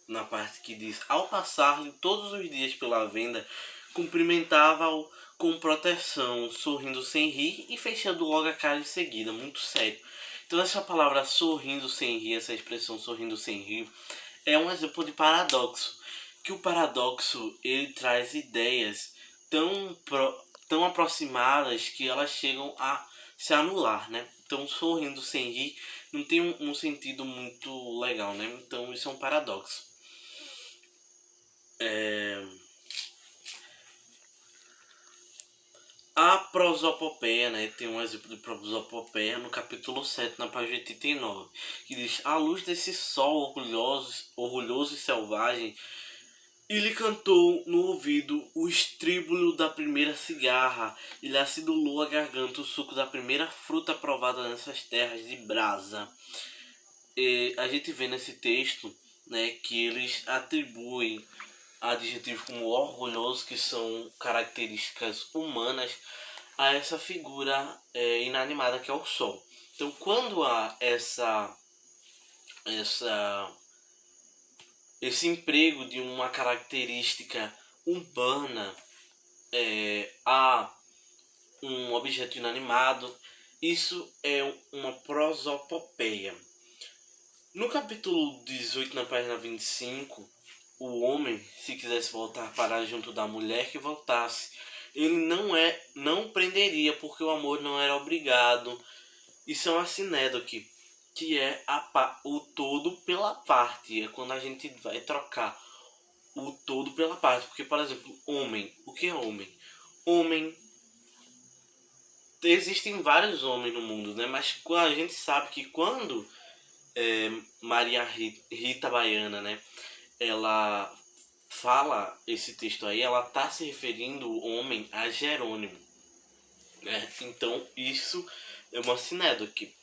I: na parte que diz: ao passar-lhe todos os dias pela venda, cumprimentava-o com proteção, sorrindo sem rir e fechando logo a cara em seguida, muito sério. Então essa palavra sorrindo sem rir, essa expressão sorrindo sem rir, é um exemplo de paradoxo. Que o paradoxo, ele traz ideias tão aproximadas que elas chegam a se anular, né? Então sorrindo sem rir não tem um sentido muito legal, né? Então isso é um paradoxo. A prosopopeia, né, tem um exemplo de prosopopeia no capítulo 7, na página 89, que diz: à luz desse sol orgulhoso e selvagem, e lhe cantou no ouvido o estríbulo da primeira cigarra, e lhe acidulou a garganta o suco da primeira fruta provada nessas terras de brasa. A gente vê nesse texto, né, que eles atribuem adjetivos como orgulhoso, que são características humanas, a essa figura inanimada que é o sol. Então quando há esse emprego de uma característica urbana a um objeto inanimado, isso é uma prosopopeia. No capítulo 18, na página 25, o homem, se quisesse voltar para junto da mulher, que voltasse, Ele não prenderia porque o amor não era obrigado. Isso é uma sinédoque, que é o todo pela parte. É quando a gente vai trocar o todo pela parte. Porque, por exemplo, homem. O que é homem? Homem. Existem vários homens no mundo, né? Mas a gente sabe que quando Maria Rita Baiana, né? Ela fala esse texto aí, ela tá se referindo o homem a Jerônimo, né? Então isso é uma sinédoque.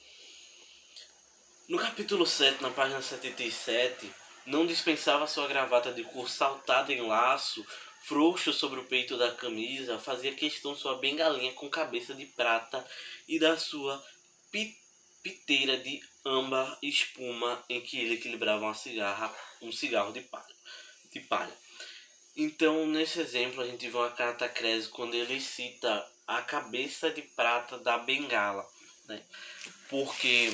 I: No capítulo 7, na página 77, não dispensava sua gravata de cor saltada em laço, frouxo sobre o peito da camisa, fazia questão sua bengalinha com cabeça de prata e da sua piteira de âmbar espuma em que ele equilibrava um cigarro de palha. Então, nesse exemplo, a gente vê uma catacrese quando ele cita a cabeça de prata da bengala, né? Porque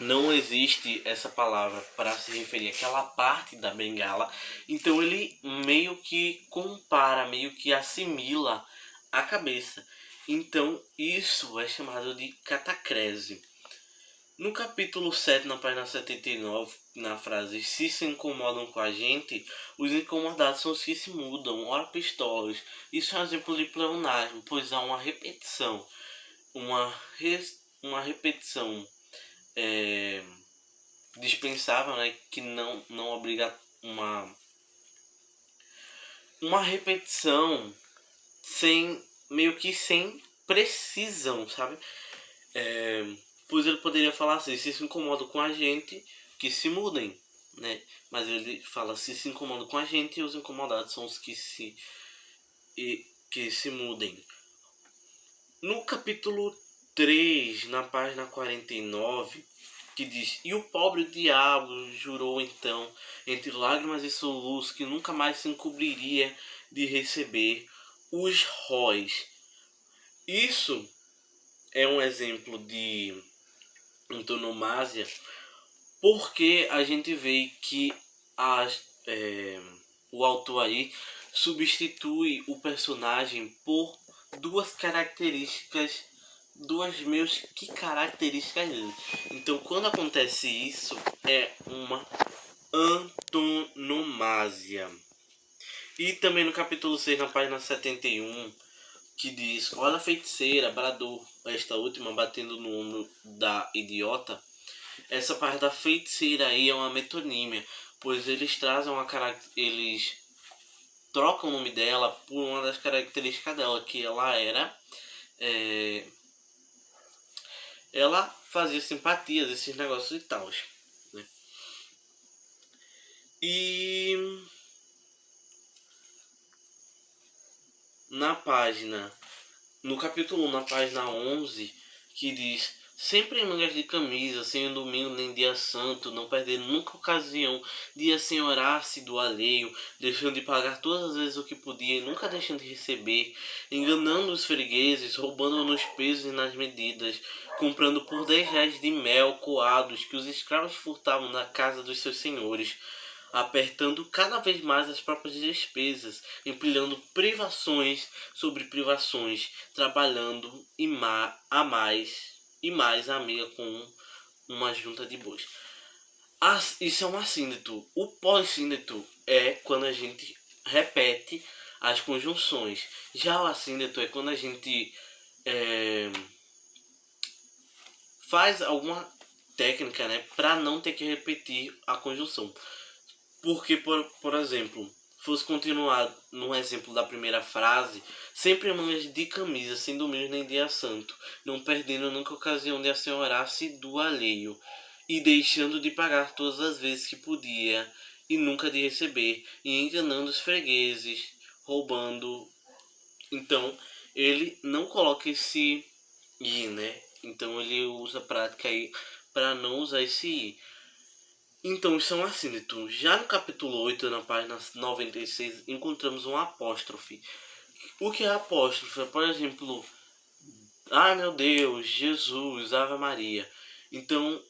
I: não existe essa palavra para se referir àquela parte da bengala. Então ele meio que compara, meio que assimila a cabeça. Então isso é chamado de catacrese. No capítulo 7, na página 79, na frase "se incomodam com a gente, os incomodados são os que se mudam, ora pistolas". Isso é um exemplo de pleonasmo, pois há uma repetição. Uma repetição dispensável, né, que não obriga uma repetição meio que sem precisão, sabe? Pois ele poderia falar assim: se incomodam com a gente, que se mudem, né? Mas ele fala: se incomodam com a gente, e os incomodados são os que se mudem. No capítulo 3, na página 49, que diz: e o pobre diabo jurou então, entre lágrimas e soluços, que nunca mais se encobriria de receber os róis. Isso é um exemplo de antonomasia, porque a gente vê que o autor aí substitui o personagem por duas características dele. Então, quando acontece isso, é uma antonomasia. E também no capítulo 6, na página 71, que diz: olha a feiticeira, bradou esta última, batendo no ombro da idiota. Essa parte da feiticeira aí é uma metonímia, pois eles trazem eles trocam o nome dela por uma das características dela, que ela era ela fazia simpatias, esses negócios e tal, né? E no capítulo 1, na página 11, que diz: sempre em mangas de camisa, sem domingo nem dia santo, não perdendo nunca ocasião de assenhorar-se do alheio, deixando de pagar todas as vezes o que podia e nunca deixando de receber, enganando os fregueses, roubando nos pesos e nas medidas, comprando por 10 reais de mel coados que os escravos furtavam na casa dos seus senhores, apertando cada vez mais as próprias despesas, empilhando privações sobre privações, trabalhando a mais a amiga com uma junta de bois. Isso é um assíneto. O polissíneto é quando a gente repete as conjunções. Já o assíneto é quando a gente faz alguma técnica, né, para não ter que repetir a conjunção. Porque, por exemplo, fosse continuar no exemplo da primeira frase, sempre mangas de camisa, sem domingo nem dia santo, não perdendo nunca ocasião de assenhorar-se do alheio, e deixando de pagar todas as vezes que podia, e nunca de receber, e enganando os fregueses, roubando. Então, ele não coloca esse i, né? Então, ele usa a prática aí para não usar esse i. Então, isso é um assíneto. Já no capítulo 8, na página 96, encontramos um apóstrofe. O que é apóstrofe? Por exemplo, ai meu Deus, Jesus, Ave Maria. Então,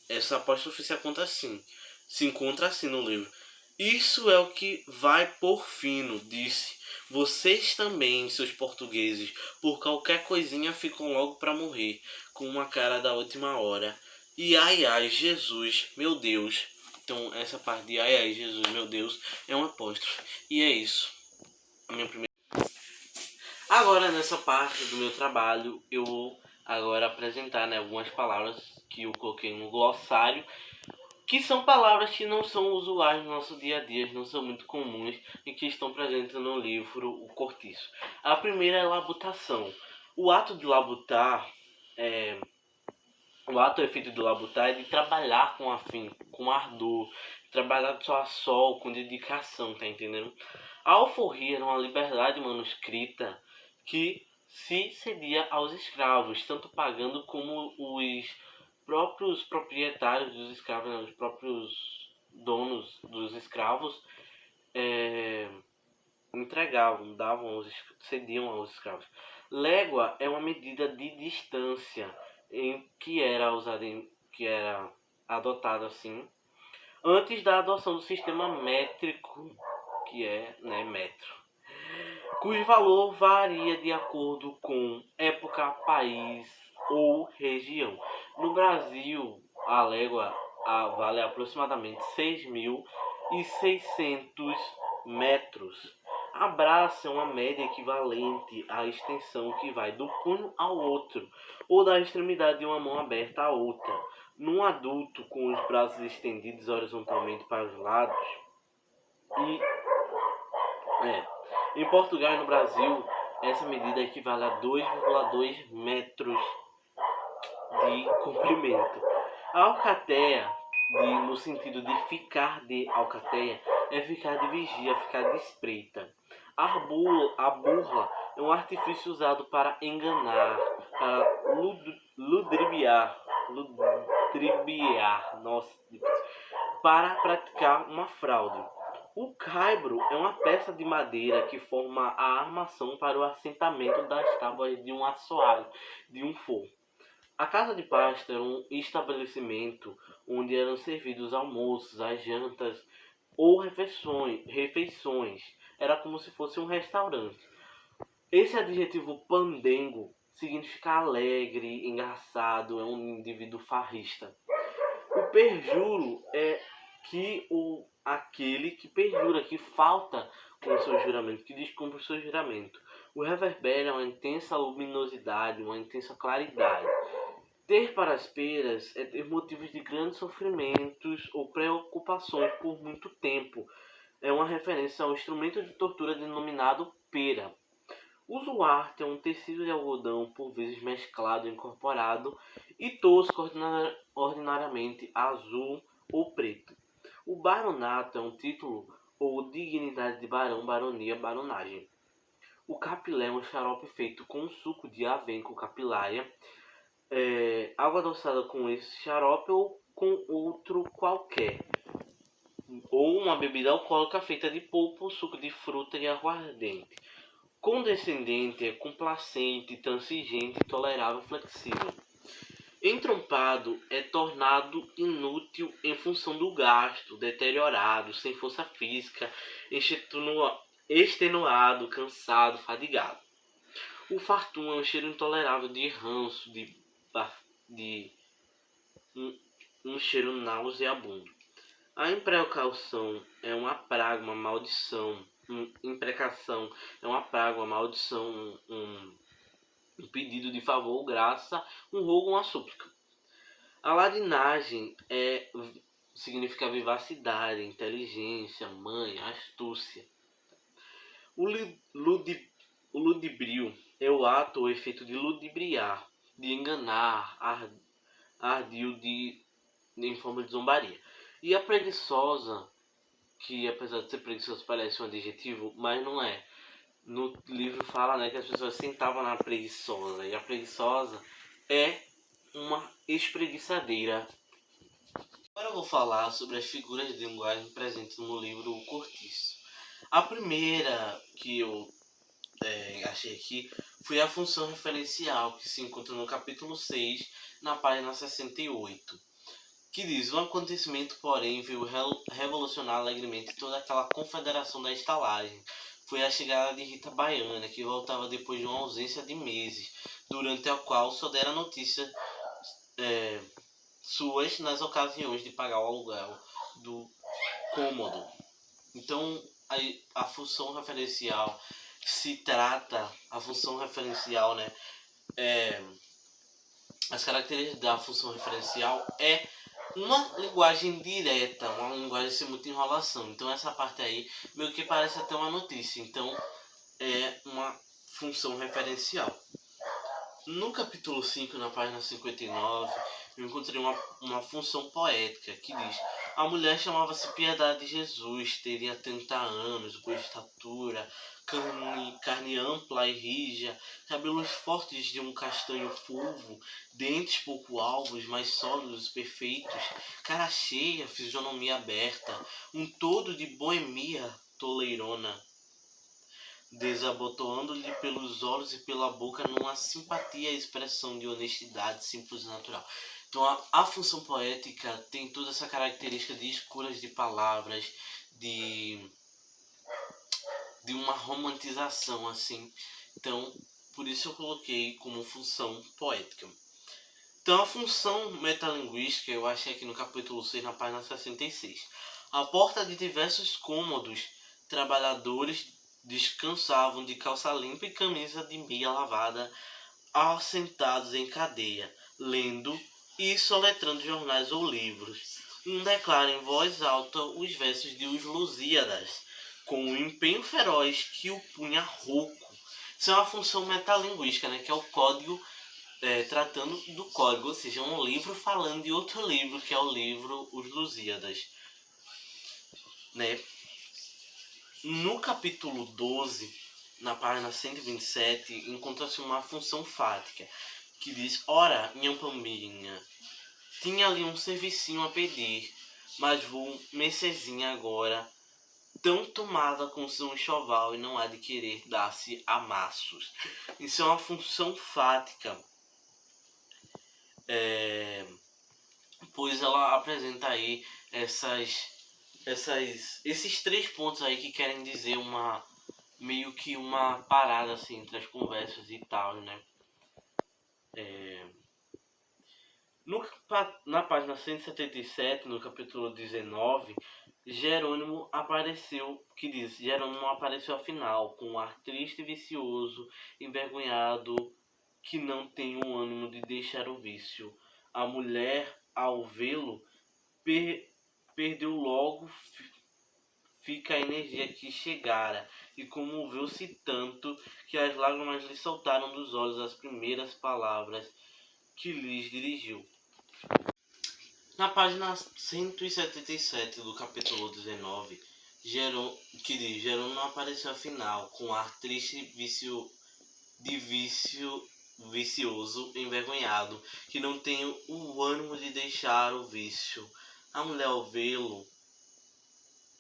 I: essa apóstrofe se encontra assim no livro. Isso é o que vai por fino, disse. Vocês também, seus portugueses, por qualquer coisinha ficam logo para morrer, com uma cara da última hora. E ai ai, Jesus, meu Deus. Então essa parte de ai ai, Jesus, meu Deus, é um apóstrofe. E é isso. A minha primeira. Agora nessa parte do meu trabalho, eu vou agora apresentar, né, algumas palavras que eu coloquei no glossário, que são palavras que não são usuais no nosso dia a dia, não são muito comuns e que estão presentes no livro O Cortiço. A primeira é labutação. O ato de labutar, o ato efeito de labutar é de trabalhar com afinco, com ardor, trabalhar de sol a sol, com dedicação, tá entendendo? A alforria era uma liberdade manuscrita que se cedia aos escravos, tanto pagando como os próprios proprietários dos escravos, né, os próprios donos dos escravos, entregavam, cediam aos escravos. Légua é uma medida de distância que era adotada assim antes da adoção do sistema métrico, que é, né, metro, cujo valor varia de acordo com época, país ou região. No Brasil, a légua vale aproximadamente 6.600 metros. A braça é uma média equivalente à extensão que vai do punho ao outro, ou da extremidade de uma mão aberta à outra. Num adulto com os braços estendidos horizontalmente para os lados, em Portugal e no Brasil, essa medida equivale a 2,2 metros de comprimento. A alcateia, no sentido de ficar de alcateia, é ficar de vigia, ficar de espreita. A burla é um artifício usado para enganar, para ludibriar, para praticar uma fraude. O caibro é uma peça de madeira que forma a armação para o assentamento das tábuas de um assoalho, de um forno. A casa de pasta era um estabelecimento onde eram servidos almoços, as jantas ou refeições. Era como se fosse um restaurante. Esse adjetivo pandengo significa alegre, engraçado, é um indivíduo farrista. O perjuro é aquele que perjura, que falta com o seu juramento, que descumpre o seu juramento. O reverbério é uma intensa luminosidade, uma intensa claridade. Ter para as peras é ter motivos de grandes sofrimentos ou preocupações por muito tempo. É uma referência ao instrumento de tortura denominado pera. O zuarte é um tecido de algodão, por vezes mesclado, incorporado e tosco, ordinariamente azul ou preto. O baronato é um título ou dignidade de barão, baronia, baronagem. O capilé é um xarope feito com suco de avenco capilária, água adoçada com esse xarope ou com outro qualquer, ou uma bebida alcoólica feita de polpa, suco de fruta e aguardente. Condescendente é complacente, transigente, tolerável, flexível. Entrompado é tornado inútil em função do gasto, deteriorado, sem força física, extenuado, cansado, fadigado. O fartum é um cheiro intolerável de ranço, um cheiro nauseabundo. A imprecaução é uma praga, uma maldição. Imprecação é uma praga, uma maldição, um pedido de favor ou graça, um rogo, uma súplica. A ladinagem significa vivacidade, inteligência, manha, astúcia. O ludibrio é o ato ou efeito de ludibriar, de enganar, ardil em forma de zombaria. E a preguiçosa, que apesar de ser preguiçosa parece um adjetivo, mas não é. No livro fala, né, que as pessoas sentavam na preguiçosa, e a preguiçosa é uma espreguiçadeira. Agora eu vou falar sobre as figuras de linguagem presentes no livro O Cortiço. A primeira que eu achei aqui foi a função referencial, que se encontra no capítulo 6, na página 68. Que diz: um acontecimento, porém, veio revolucionar alegremente toda aquela confederação da estalagem. foi a chegada de Rita Baiana, que voltava depois de uma ausência de meses, durante a qual só dera notícias suas nas ocasiões de pagar o aluguel do cômodo. Então, a função referencial né? As características da função referencial é uma linguagem direta, uma linguagem sem muita enrolação. Então essa parte aí meio que parece até uma notícia. Então é uma função referencial. No capítulo 5, na página 59, eu encontrei uma função poética que diz: a mulher chamava-se Piedade de Jesus, teria 30 anos, boa estatura, carne ampla e rija, cabelos fortes de um castanho fulvo, dentes pouco alvos, mas sólidos e perfeitos, cara cheia, fisionomia aberta, um todo de boemia toleirona, desabotoando-lhe pelos olhos e pela boca numa simpatia e expressão de honestidade simples e natural. Então a função poética tem toda essa característica de escolhas de palavras, de uma romantização assim. Então por isso eu coloquei como função poética. Então a função metalinguística eu achei aqui no capítulo 6, na página 66. À porta de diversos cômodos, trabalhadores descansavam de calça limpa e camisa de meia lavada, assentados em cadeia, lendo e soletrando jornais ou livros. Um declara em voz alta os versos de Os Lusíadas, com um empenho feroz que o punha rouco. Isso é uma função metalinguística, né, que é o código, tratando do código, ou seja, um livro falando de outro livro, que é o livro Os Lusíadas, né? No capítulo 12, na página 127, encontra-se uma função fática, que diz: ora, minha pombinha, tinha ali um servicinho a pedir, mas vou mercezinha agora, tão tomada com seu enxoval e não há de querer dar-se amassos. Isso é uma função fática, pois ela apresenta aí esses 3 pontos aí que querem dizer meio que uma parada assim entre as conversas e tal, né? Na página 177, no capítulo 19, Jerônimo apareceu afinal, com um ar triste e vicioso, envergonhado, que não tem o ânimo de deixar o vício. A mulher, ao vê-lo, perdeu logo fica a energia que chegara, e comoveu-se tanto que as lágrimas lhe saltaram dos olhos as primeiras palavras que lhes dirigiu. Na página 177 do capítulo 19, Jerônimo apareceu afinal, com ar triste vicioso, envergonhado, que não tem o ânimo de deixar o vício. A mulher, ao vê-lo,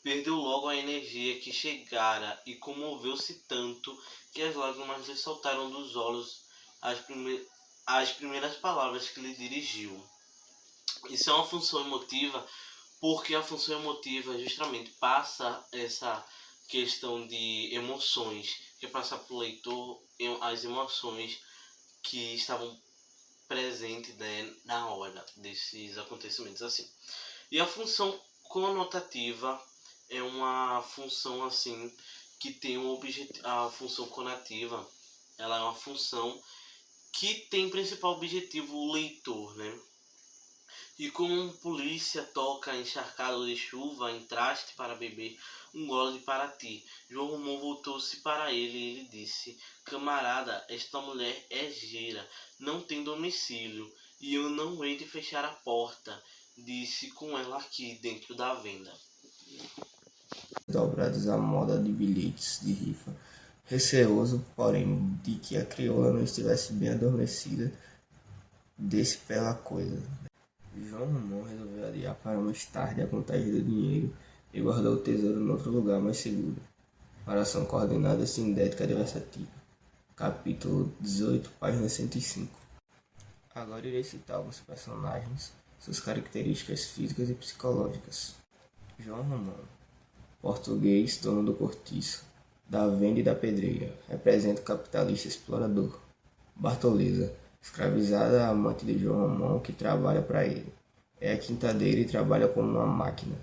I: perdeu logo a energia que chegara e comoveu-se tanto que as lágrimas lhe saltaram dos olhos as primeiras palavras que lhe dirigiu. Isso é uma função emotiva, porque a função emotiva justamente passa essa questão de emoções, que passa para o leitor as emoções que estavam presentes, né, na hora desses acontecimentos assim. E a função conotativa é uma função assim que tem um objetivo. A função conativa, ela é uma função que tem principal objetivo o leitor, né? E como um polícia toca encharcado de chuva em traste para beber um gole de Paraty, João Romão voltou-se para ele e ele disse: camarada, esta mulher é gira, não tem domicílio, e eu não hei de fechar a porta, disse com ela aqui dentro da venda.
J: Dobrados à moda de bilhetes de rifa, receoso, porém, de que a crioula não estivesse bem adormecida, desse pela coisa. João Romão resolveu adiar para mais tarde a contagem do dinheiro e guardou o tesouro em outro lugar mais seguro. Oração coordenada sindética adversativa. Capítulo 18, página 105. Agora irei citar alguns personagens, suas características físicas e psicológicas. João Romão, português, dono do cortiço, da venda e da pedreira, representa o capitalista explorador. Bartoleza, escravizada, amante de João Romão, que trabalha para ele. É a quintadeira e trabalha como uma máquina.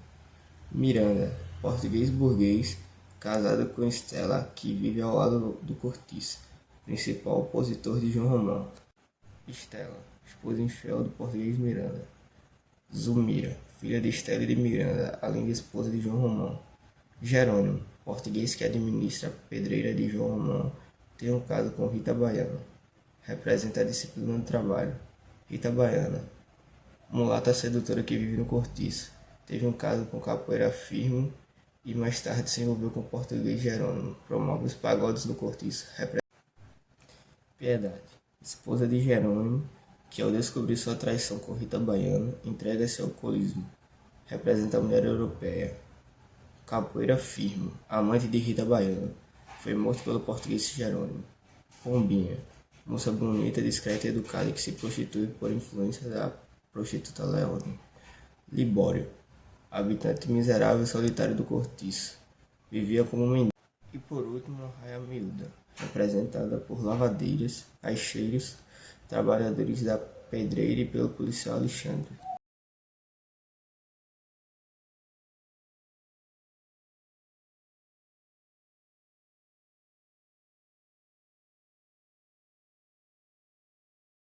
J: Miranda, português burguês, casada com Estela, que vive ao lado do Cortiço, principal opositor de João Romão. Estela, esposa infiel do português Miranda. Zulmira, filha de Estela e de Miranda, além de esposa de João Romão. Jerônimo, português que administra a pedreira de João Romão, tem um caso com Rita Baiana. Representa a disciplina do trabalho. Rita Baiana, mulata sedutora que vive no Cortiço, teve um caso com Capoeira Firme e mais tarde se envolveu com o português Jerônimo, promove os pagodes do Cortiço. Piedade, esposa de Jerônimo, que ao descobrir sua traição com Rita Baiana, entrega-se ao alcoolismo. Representa a mulher europeia. Capoeira Firme, amante de Rita Baiana, foi morto pelo português Jerônimo. Pombinha, moça bonita, discreta e educada que se prostitui por influência da prostituta Leone. Libório, habitante miserável e solitário do Cortiço, vivia como mendigo. E por último, Raia Miúda, representada por lavadeiras, caixeiros, trabalhadores da pedreira e pelo policial Alexandre.